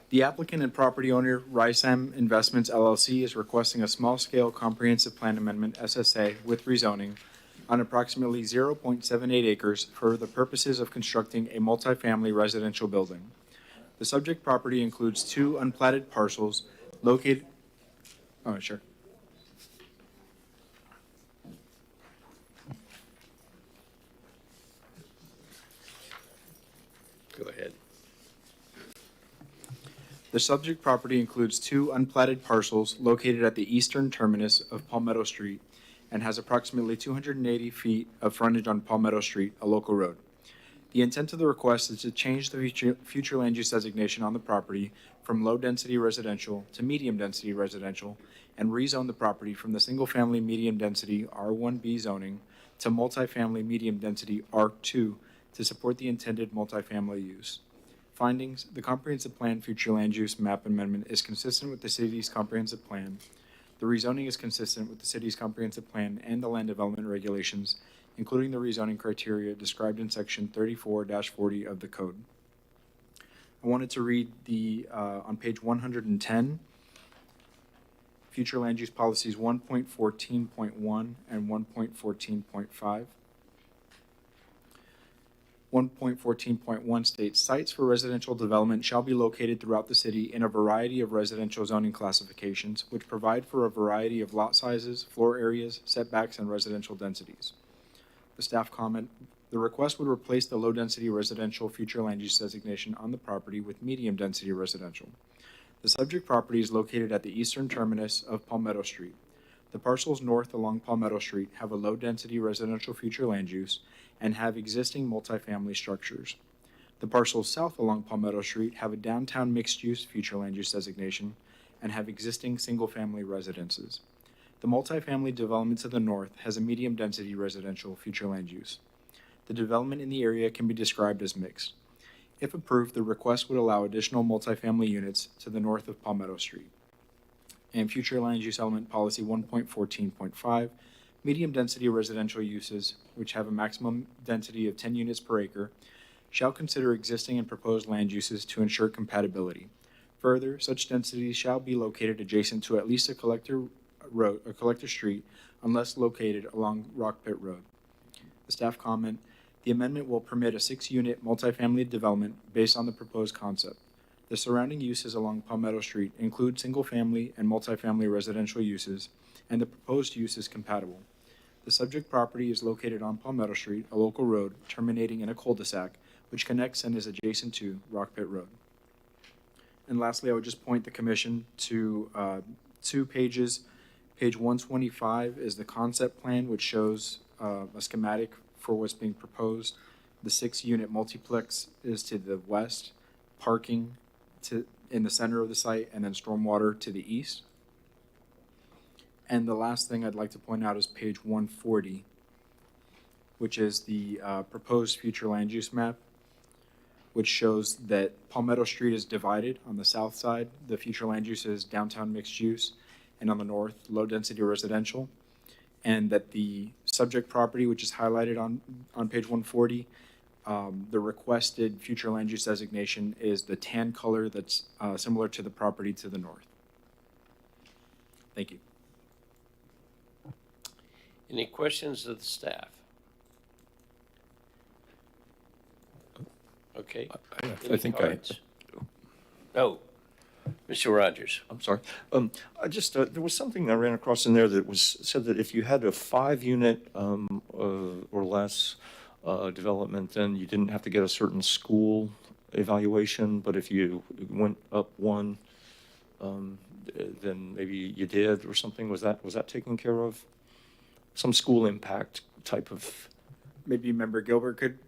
The applicant and property owner, Rysam Investments LLC, is requesting a small-scale comprehensive plan amendment, SSA, with rezoning on approximately 0.78 acres for the purposes of constructing a multifamily residential building. The subject property includes two unplatted parcels located, sure. Go ahead. The subject property includes two unplatted parcels located at the eastern terminus of Palmetto Street and has approximately 280 feet of frontage on Palmetto Street, a local road. The intent of the request is to change the future land use designation on the property from low-density residential to medium-density residential and rezone the property from the single-family medium-density R1B zoning to multifamily medium-density R2 to support the intended multifamily use. Findings: the comprehensive plan future land use map amendment is consistent with the city's comprehensive plan. The rezoning is consistent with the city's comprehensive plan and the land development regulations, including the rezoning criteria described in section 34-40 of the code. I wanted to read on page 110, future land use policies 1.14.1 and 1.14.5. 1.14.1 states, sites for residential development shall be located throughout the city in a variety of residential zoning classifications, which provide for a variety of lot sizes, floor areas, setbacks, and residential densities. The staff comment, the request would replace the low-density residential future land use designation on the property with medium-density residential. The subject property is located at the eastern terminus of Palmetto Street. The parcels north along Palmetto Street have a low-density residential future land use, and have existing multifamily structures. The parcels south along Palmetto Street have a downtown mixed-use future land use designation and have existing single-family residences. The multifamily development to the north has a medium-density residential future land use. The development in the area can be described as mixed. If approved, the request would allow additional multifamily units to the north of Palmetto Street. And future land use element policy 1.14.5, medium-density residential uses, which have a maximum density of 10 units per acre, shall consider existing and proposed land uses to ensure compatibility. Further, such densities shall be located adjacent to at least a collector street unless located along Rock Pit Road. The staff comment, the amendment will permit a 6-unit multifamily development based on the proposed concept. The surrounding uses along Palmetto Street include single-family and multifamily residential uses, and the proposed use is compatible. The subject property is located on Palmetto Street, a local road terminating in a cul-de-sac, which connects and is adjacent to Rock Pit Road. And lastly, I would just point the commission to 2 pages. Page 125 is the concept plan, which shows a schematic for what's being proposed. The 6-unit multiplex is to the west, parking in the center of the site, and then stormwater to the east. And the last thing I'd like to point out is page 140, which is the proposed future land use map, which shows that Palmetto Street is divided. On the south side, the future land use is downtown mixed use, and on the north, low density residential. And that the subject property, which is highlighted on page 140, the requested future land use designation is the tan color that's similar to the property to the north. Thank you. Any questions of the staff? Okay. I think I. Oh, Mr. Rogers. I'm sorry. I just, there was something I ran across in there that said that if you had a 5-unit or less development, then you didn't have to get a certain school evaluation, but if you went up 1, then maybe you did or something. Was that taken care of? Some school impact type of. Maybe Member Gilbert could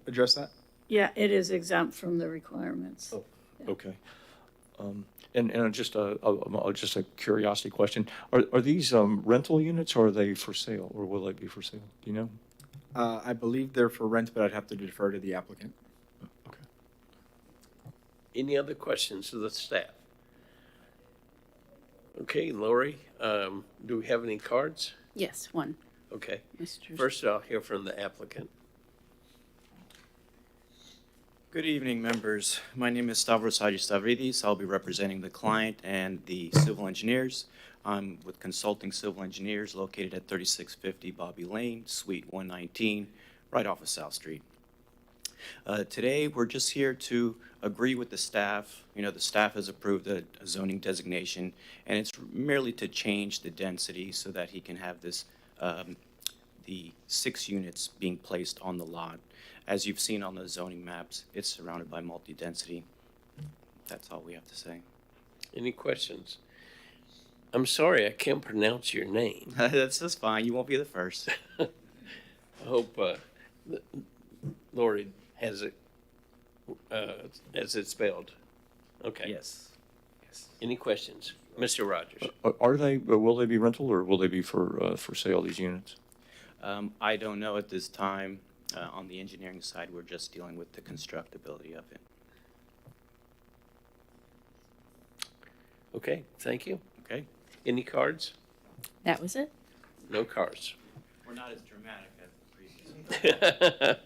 address that? Yeah, it is exempt from the requirements. Oh, okay. And just a curiosity question: Are these rental units, or are they for sale, or will they be for sale? Do you know? I believe they're for rent, but I'd have to defer to the applicant. Okay. Any other questions of the staff? Okay, Lori, do we have any cards? Yes, one. Okay. Mr. First, I'll hear from the applicant. Good evening, members. My name is Stavros Hadjistavridis. I'll be representing the client and the civil engineers. I'm with Consulting Civil Engineers located at 3650 Bobby Lane, Suite 119, right off of South Street. Today, we're just here to agree with the staff. You know, the staff has approved a zoning designation, and it's merely to change the density so that he can have this, the 6 units being placed on the lot. As you've seen on the zoning maps, it's surrounded by multi-density. That's all we have to say. Any questions? I'm sorry, I can't pronounce your name. That's just fine. You won't be the first. I hope Lori has it as it's spelled. Okay. Yes. Any questions? Mr. Rogers. Are they? Will they be rental, or will they be for sale? These units. I don't know at this time. On the engineering side, we're just dealing with the constructability of it. Okay, thank you. Okay. Any cards? That was it? No cards. We're not as dramatic as the previous.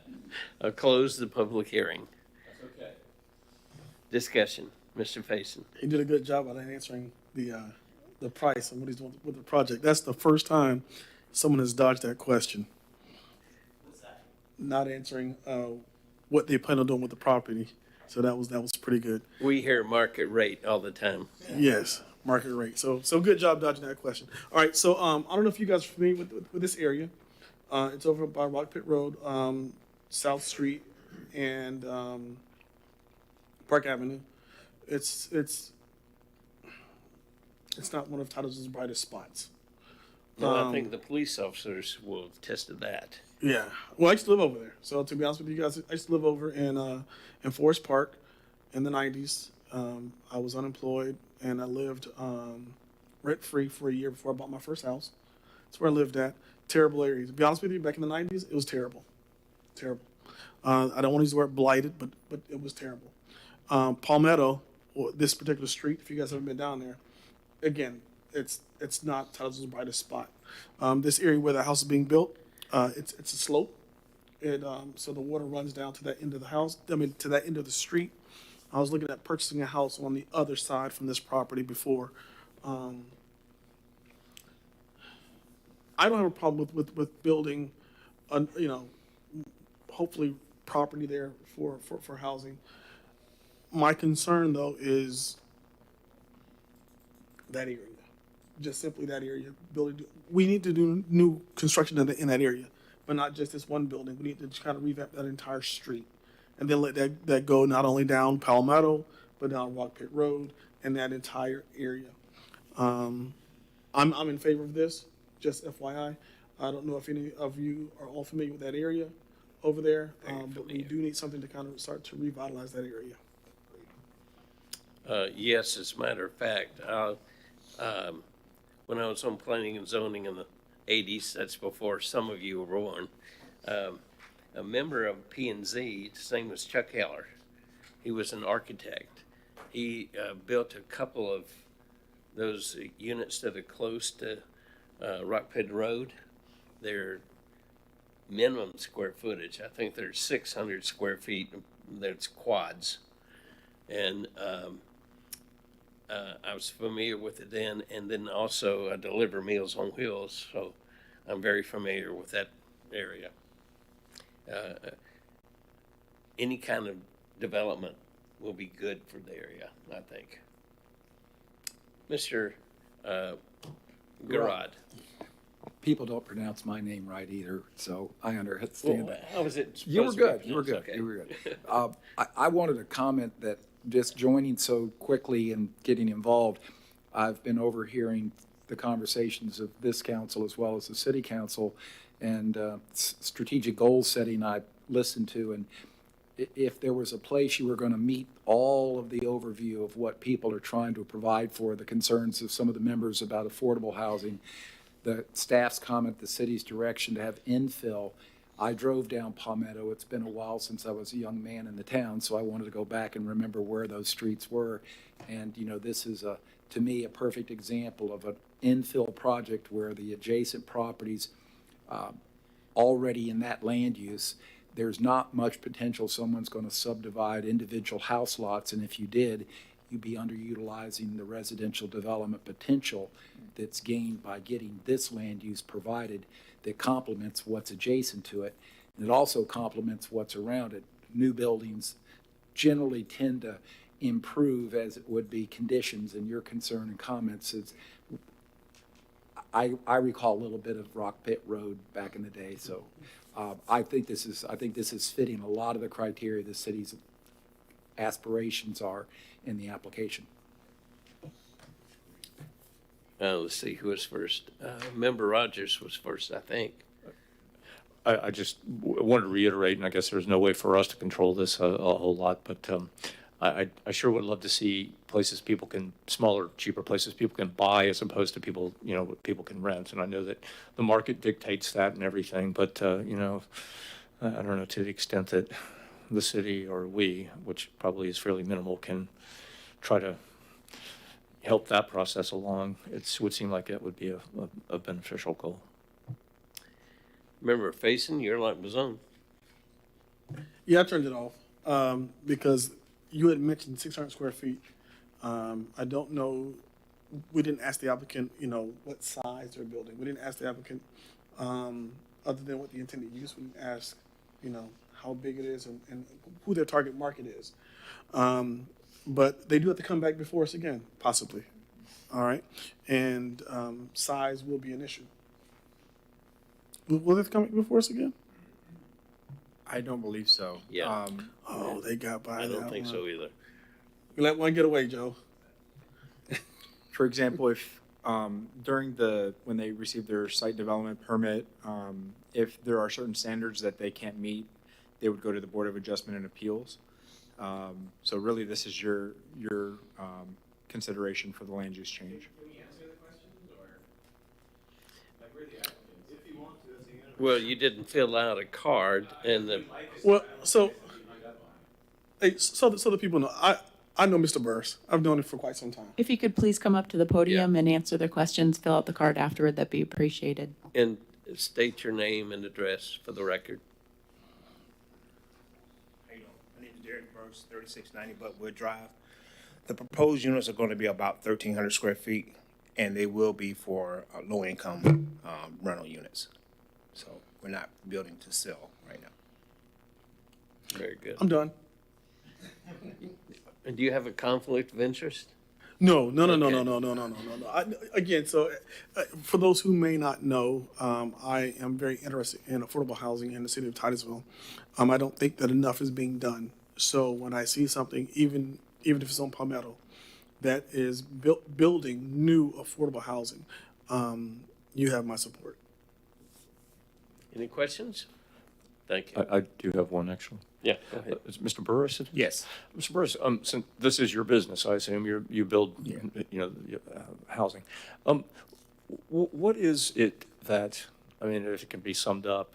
I'll close the public hearing. That's okay. Discussion, Mr. Faison. He did a good job at answering the price and what he's doing with the project. That's the first time someone has dodged that question. What's that? Not answering what they plan on doing with the property. So that was pretty good. We hear market rate all the time. Yes, market rate. So good job dodging that question. All right, so I don't know if you guys are familiar with this area. It's over by Rock Pit Road, South Street, and Park Avenue. It's not one of Titusville's brightest spots. No, I think the police officers will have tested that. Yeah. Well, I used to live over there. So to be honest with you guys, I used to live over in Forest Park in the 90s. I was unemployed and I lived rent free for a year before I bought my first house. That's where I lived at. Terrible area. To be honest with you, back in the 90s, it was terrible. Terrible. I don't want to use the word blighted, but it was terrible. Palmetto, or this particular street, if you guys haven't been down there, again, it's not Titusville's brightest spot. This area where the house is being built, it's a slope. So the water runs down to that end of the house, to that end of the street. I was looking at purchasing a house on the other side from this property before. I don't have a problem with building, hopefully property there for housing. My concern though is that area, just simply that area. We need to do new construction in that area, but not just this one building. We need to just kind of revamp that entire street, and then let that go not only down Palmetto, but down Rock Pit Road and that entire area. I'm in favor of this. Just FYI, I don't know if any of you are all familiar with that area over there, but we do need something to kind of start to revitalize that area. Yes, as a matter of fact, when I was on planning and zoning in the 80s, that's before some of you were born, a member of P&Z, his name was Chuck Heller. He was an architect. He built a couple of those units that are close to Rock Pit Road. They're minimum square footage. I think they're 600 square feet. That's quads. And I was familiar with it then, and then also I deliver Meals on Wheels, so I'm very familiar with that area. Any kind of development will be good for the area, I think. Mr. Garrod. People don't pronounce my name right either, so I understand that. How was it You were supposed to be good. You were good. pronounced? Okay. You were good. I wanted to comment that just joining so quickly and getting involved, I've been overhearing the conversations of this council as well as the city council and strategic goal setting I listened to. And if there was a place you were going to meet all of the overview of what people are trying to provide for, the concerns of some of the members about affordable housing, the staff's comment, the city's direction to have infill. I drove down Palmetto. It's been a while since I was a young man in the town, so I wanted to go back and remember where those streets were. And, this is, to me, a perfect example of an infill project where the adjacent properties already in that land use, there's not much potential someone's going to subdivide individual house lots, and if you did, you'd be underutilizing the residential development potential that's gained by getting this land use provided that complements what's adjacent to it. And it also complements what's around it. New buildings generally tend to improve as it would be conditions, and your concern and comments is, I recall a little bit of Rock Pit Road back in the day, so I think this is fitting a lot of the criteria the city's aspirations are in the application. Let's see who was first. Member Rogers was first, I think. I just wanted to reiterate, and I guess there's no way for us to control this a whole lot, but I sure would love to see places smaller, cheaper places people can buy as opposed to people can rent. And I know that the market dictates that and everything, but, I don't know, to the extent that the city or we, which probably is fairly minimal, can try to help that process along, it would seem like it would be a beneficial goal. Remember, Faison, your light was on. Yeah, I turned it off because you had mentioned 600 square feet. I don't know. We didn't ask the applicant, what size they're building. We didn't ask the applicant other than what the intended use. We didn't ask, how big it is and who their target market is. But they do have to come back before us again, possibly. All right. And size will be an issue. Will they come back before us again? I don't believe so. Yeah. They got by. I don't think so either. You let one get away, Joe. For example, if When they receive their site development permit, if there are certain standards that they can't meet, they would go to the Board of Adjustment and Appeals. So really, this is your consideration for the land use change. Well, you didn't fill out a card and the, Well, so, hey, so the people know, I know Mr. Burris. I've known him for quite some time. If you could please come up to the podium and answer their questions, fill out the card afterward, that'd be appreciated. and state your name and address for the record. How you doing? My name is Derek Burks, 3690 Buckwood Drive. The proposed units are going to be about 1,300 square feet, and they will be for low-income rental units. So we're not building to sell right now. Very good. I'm done. And do you have a conflict of interest? No. Again, for those who may not know, I am very interested in affordable housing in the city of Titusville. I don't think that enough is being done. So when I see something, even if it's on Palmetto, that is building new affordable housing, you have my support. Any questions? Thank you. I do have one, actually. Yeah, go ahead. Is Mr. Burris? Yes. Mr. Burris, since this is your business, I assume you build, housing. What is it that, I mean, if it can be summed up,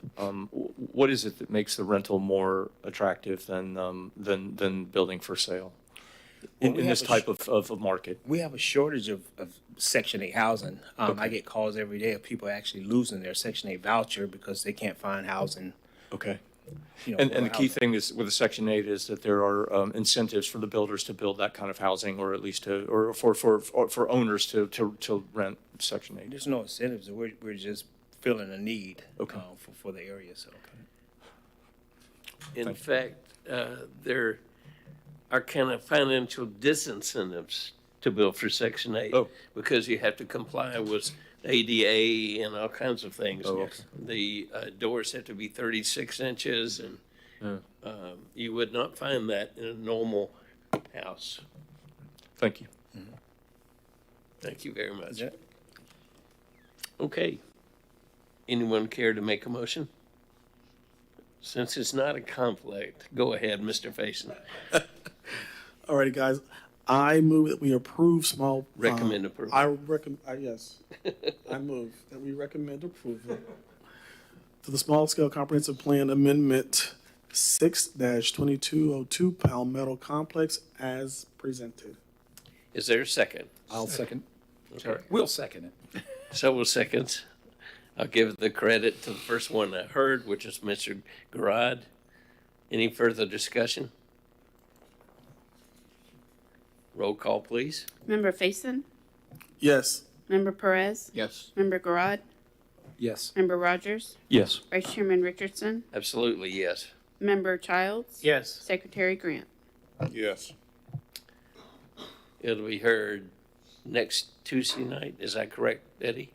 what is it that makes the rental more attractive than building for sale in this type of market? We have a shortage of Section 8 housing. I get calls every day of people actually losing their Section 8 voucher because they can't find housing. Okay. For And the key housing. thing is with the Section 8 is that there are incentives for the builders to build that kind of housing, or at least for owners to rent Section 8. There's no incentives. We're just filling a need Okay. for the area. So. In fact, there are kind of financial disincentives to build for Section 8. Oh. Because you have to comply with ADA and all kinds of things. Oh, okay. The doors have to be 36 inches, and you would not find that in a normal house. Thank you. Thank you very much. Yeah. Okay. Anyone care to make a motion? Since it's not a conflict, go ahead, Mr. Faison. All righty, guys. I move that we approve small. Recommend approval. Yes. I move that we recommend approval to the small scale comprehensive plan amendment 6-2202 Palmetto Complex as presented. Is there a second? I'll second. Okay. We'll second it. Several seconds. I'll give the credit to the first one I heard, which is Mr. Garrod. Any further discussion? Roll call, please. Member Faison? Yes. Member Perez? Yes. Member Garrod? Yes. Member Rogers? Yes. Vice Chairman Richardson? Absolutely, yes. Member Childs? Yes. Secretary Grant? Yes. It'll be heard next Tuesday night. Is that correct, Eddie?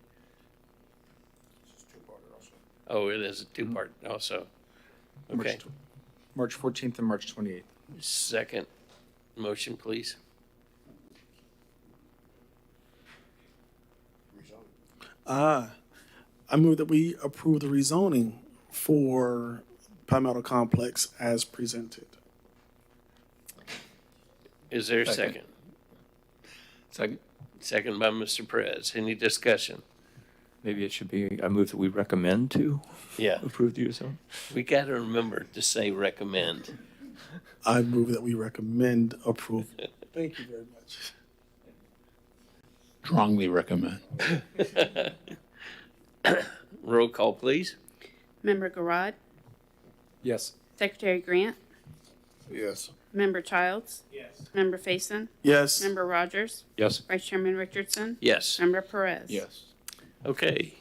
Oh, it is a two-part also. Okay. March 14th and March 28th. Second motion, please. I move that we approve the rezoning for Palmetto Complex as presented. Is there a Second. second? Second? Second by Mr. Perez. Any discussion? Maybe it should be, I move that we recommend to Yeah, approve the use zone. we got to remember to say recommend. I move that we recommend approval. Thank you very much. Strongly recommend. Roll call, please. Member Garrod? Yes. Secretary Grant? Yes. Member Childs? Yes. Member Faison? Yes. Member Rogers? Yes. Vice Chairman Richardson? Yes. Member Perez? Yes. Okay.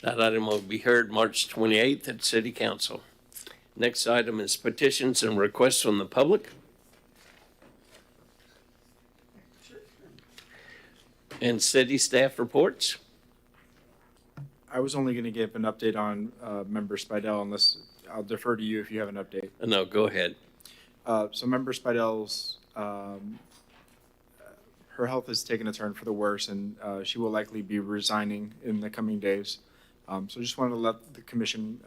That item will be heard March 28th at City Council. Next item is petitions and requests from the public. And city staff reports. I was only going to give an update on Member Spidell, unless I'll defer to you if you have an update. No, go ahead. So Member Spidell's her health has taken a turn for the worse, and she will likely be resigning in the coming days. So just wanted to let the commission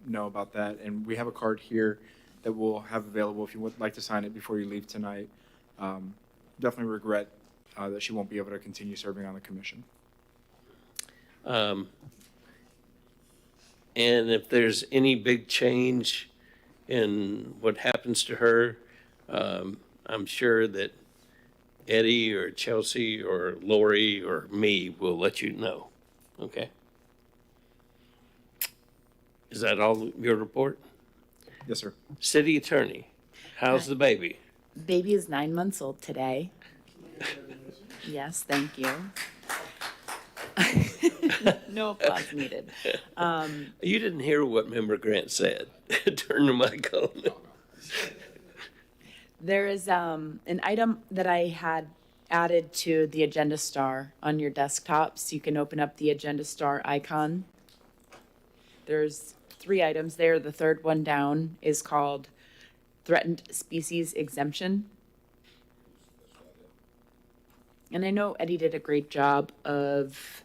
know about that. And we have a card here that we'll have available if you would like to sign it before you leave tonight. Definitely regret that she won't be able to continue serving on the commission. And if there's any big change in what happens to her, I'm sure that Eddie or Chelsea or Lori or me will let you know. Okay? Is that all your report? Yes, sir. City Attorney, how's the baby? Baby is 9 months old today. Yes, thank you. No applause needed. You didn't hear what Member Grant said. Turn the mic on. There is an item that I had added to the agenda star on your desktops. You can open up the agenda star icon. There's 3 items there. The third one down is called Threatened Species Exemption. And I know Eddie did a great job of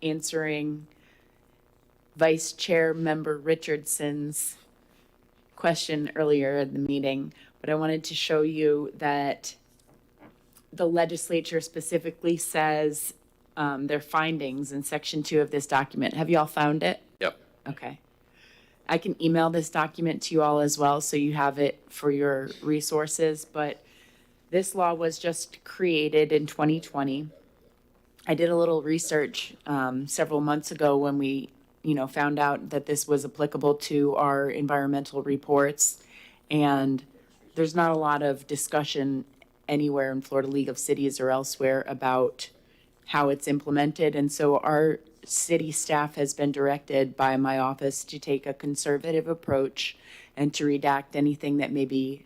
answering Vice Chair Member Richardson's question earlier in the meeting, but I wanted to show you that the legislature specifically says their findings in section 2 of this document. Have you all found it? Yep. Okay. I can email this document to you all as well, so you have it for your resources, but this law was just created in 2020. I did a little research several months ago when we, found out that this was applicable to our environmental reports, and there's not a lot of discussion anywhere in Florida League of Cities or elsewhere about how it's implemented, and so our city staff has been directed by my office to take a conservative approach and to redact anything that may be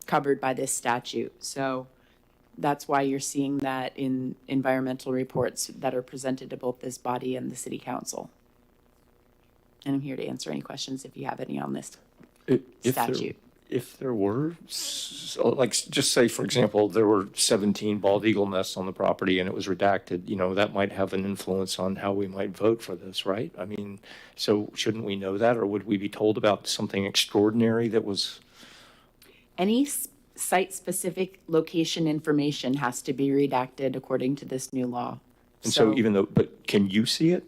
covered by this statute. So that's why you're seeing that in environmental reports that are presented to both this body and the city council. And I'm here to answer any questions if you have any on this statute. If there were, just say, for example, there were 17 bald eagle nests on the property and it was redacted, that might have an influence on how we might vote for this, right? I mean, so shouldn't we know that, or would we be told about something extraordinary that was? Any site-specific location information has to be redacted according to this new law. And so but can you see it?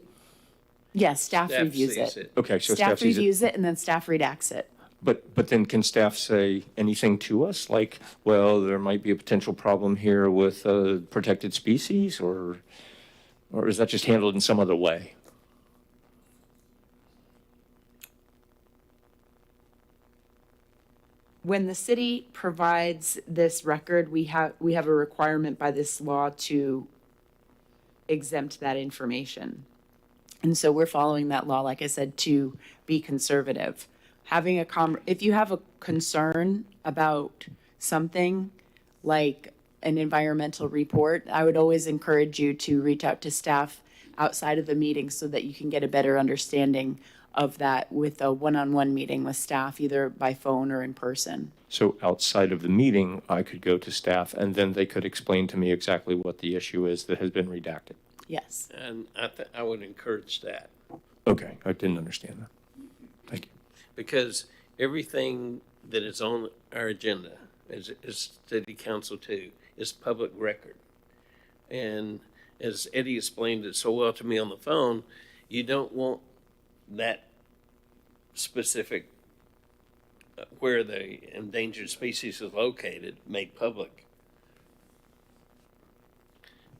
Yes, staff reviews it. Okay, so Staff sees it. reviews it and then staff redacts it. But then can staff say anything to us, like, well, there might be a potential problem here with protected species, or is that just handled in some other way? When the city provides this record, we have a requirement by this law to exempt that information. And so we're following that law, like I said, to be conservative. If you have a concern about something like an environmental report, I would always encourage you to reach out to staff outside of the meeting so that you can get a better understanding of that with a one-on-one meeting with staff, either by phone or in person. So outside of the meeting, I could go to staff and then they could explain to me exactly what the issue is that has been redacted. Yes. And I would encourage that. Okay, I didn't understand that. Thank you. Because everything that is on our agenda is city council too, is public record. And as Eddie explained it so well to me on the phone, you don't want that specific where the endangered species is located made public.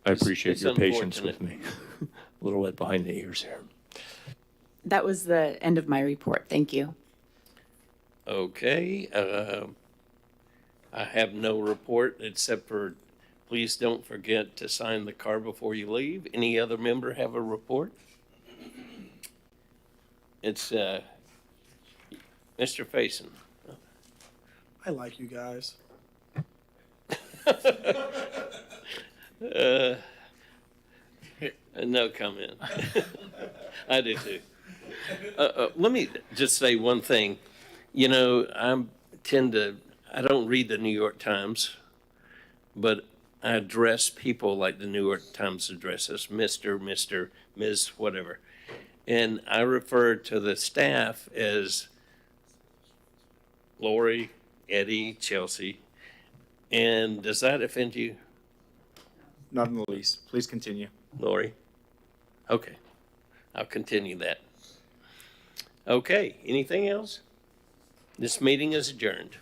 I appreciate It's your patience with unfortunate. me. A little wet behind the ears here. That was the end of my report. Thank you. Okay, I have no report except for please don't forget to sign the card before you leave. Any other member have a report? It's Mr. Faison. I like you guys. No comment. I do too. Let me just say one thing. You know, I don't read the New York Times, but I address people like the New York Times addresses, Mr., Ms., whatever. And I refer to the staff as Lori, Eddie, Chelsea. And does that offend you, Not in the least. Please continue. Lori? Okay, I'll continue that. Okay, anything else? This meeting is adjourned.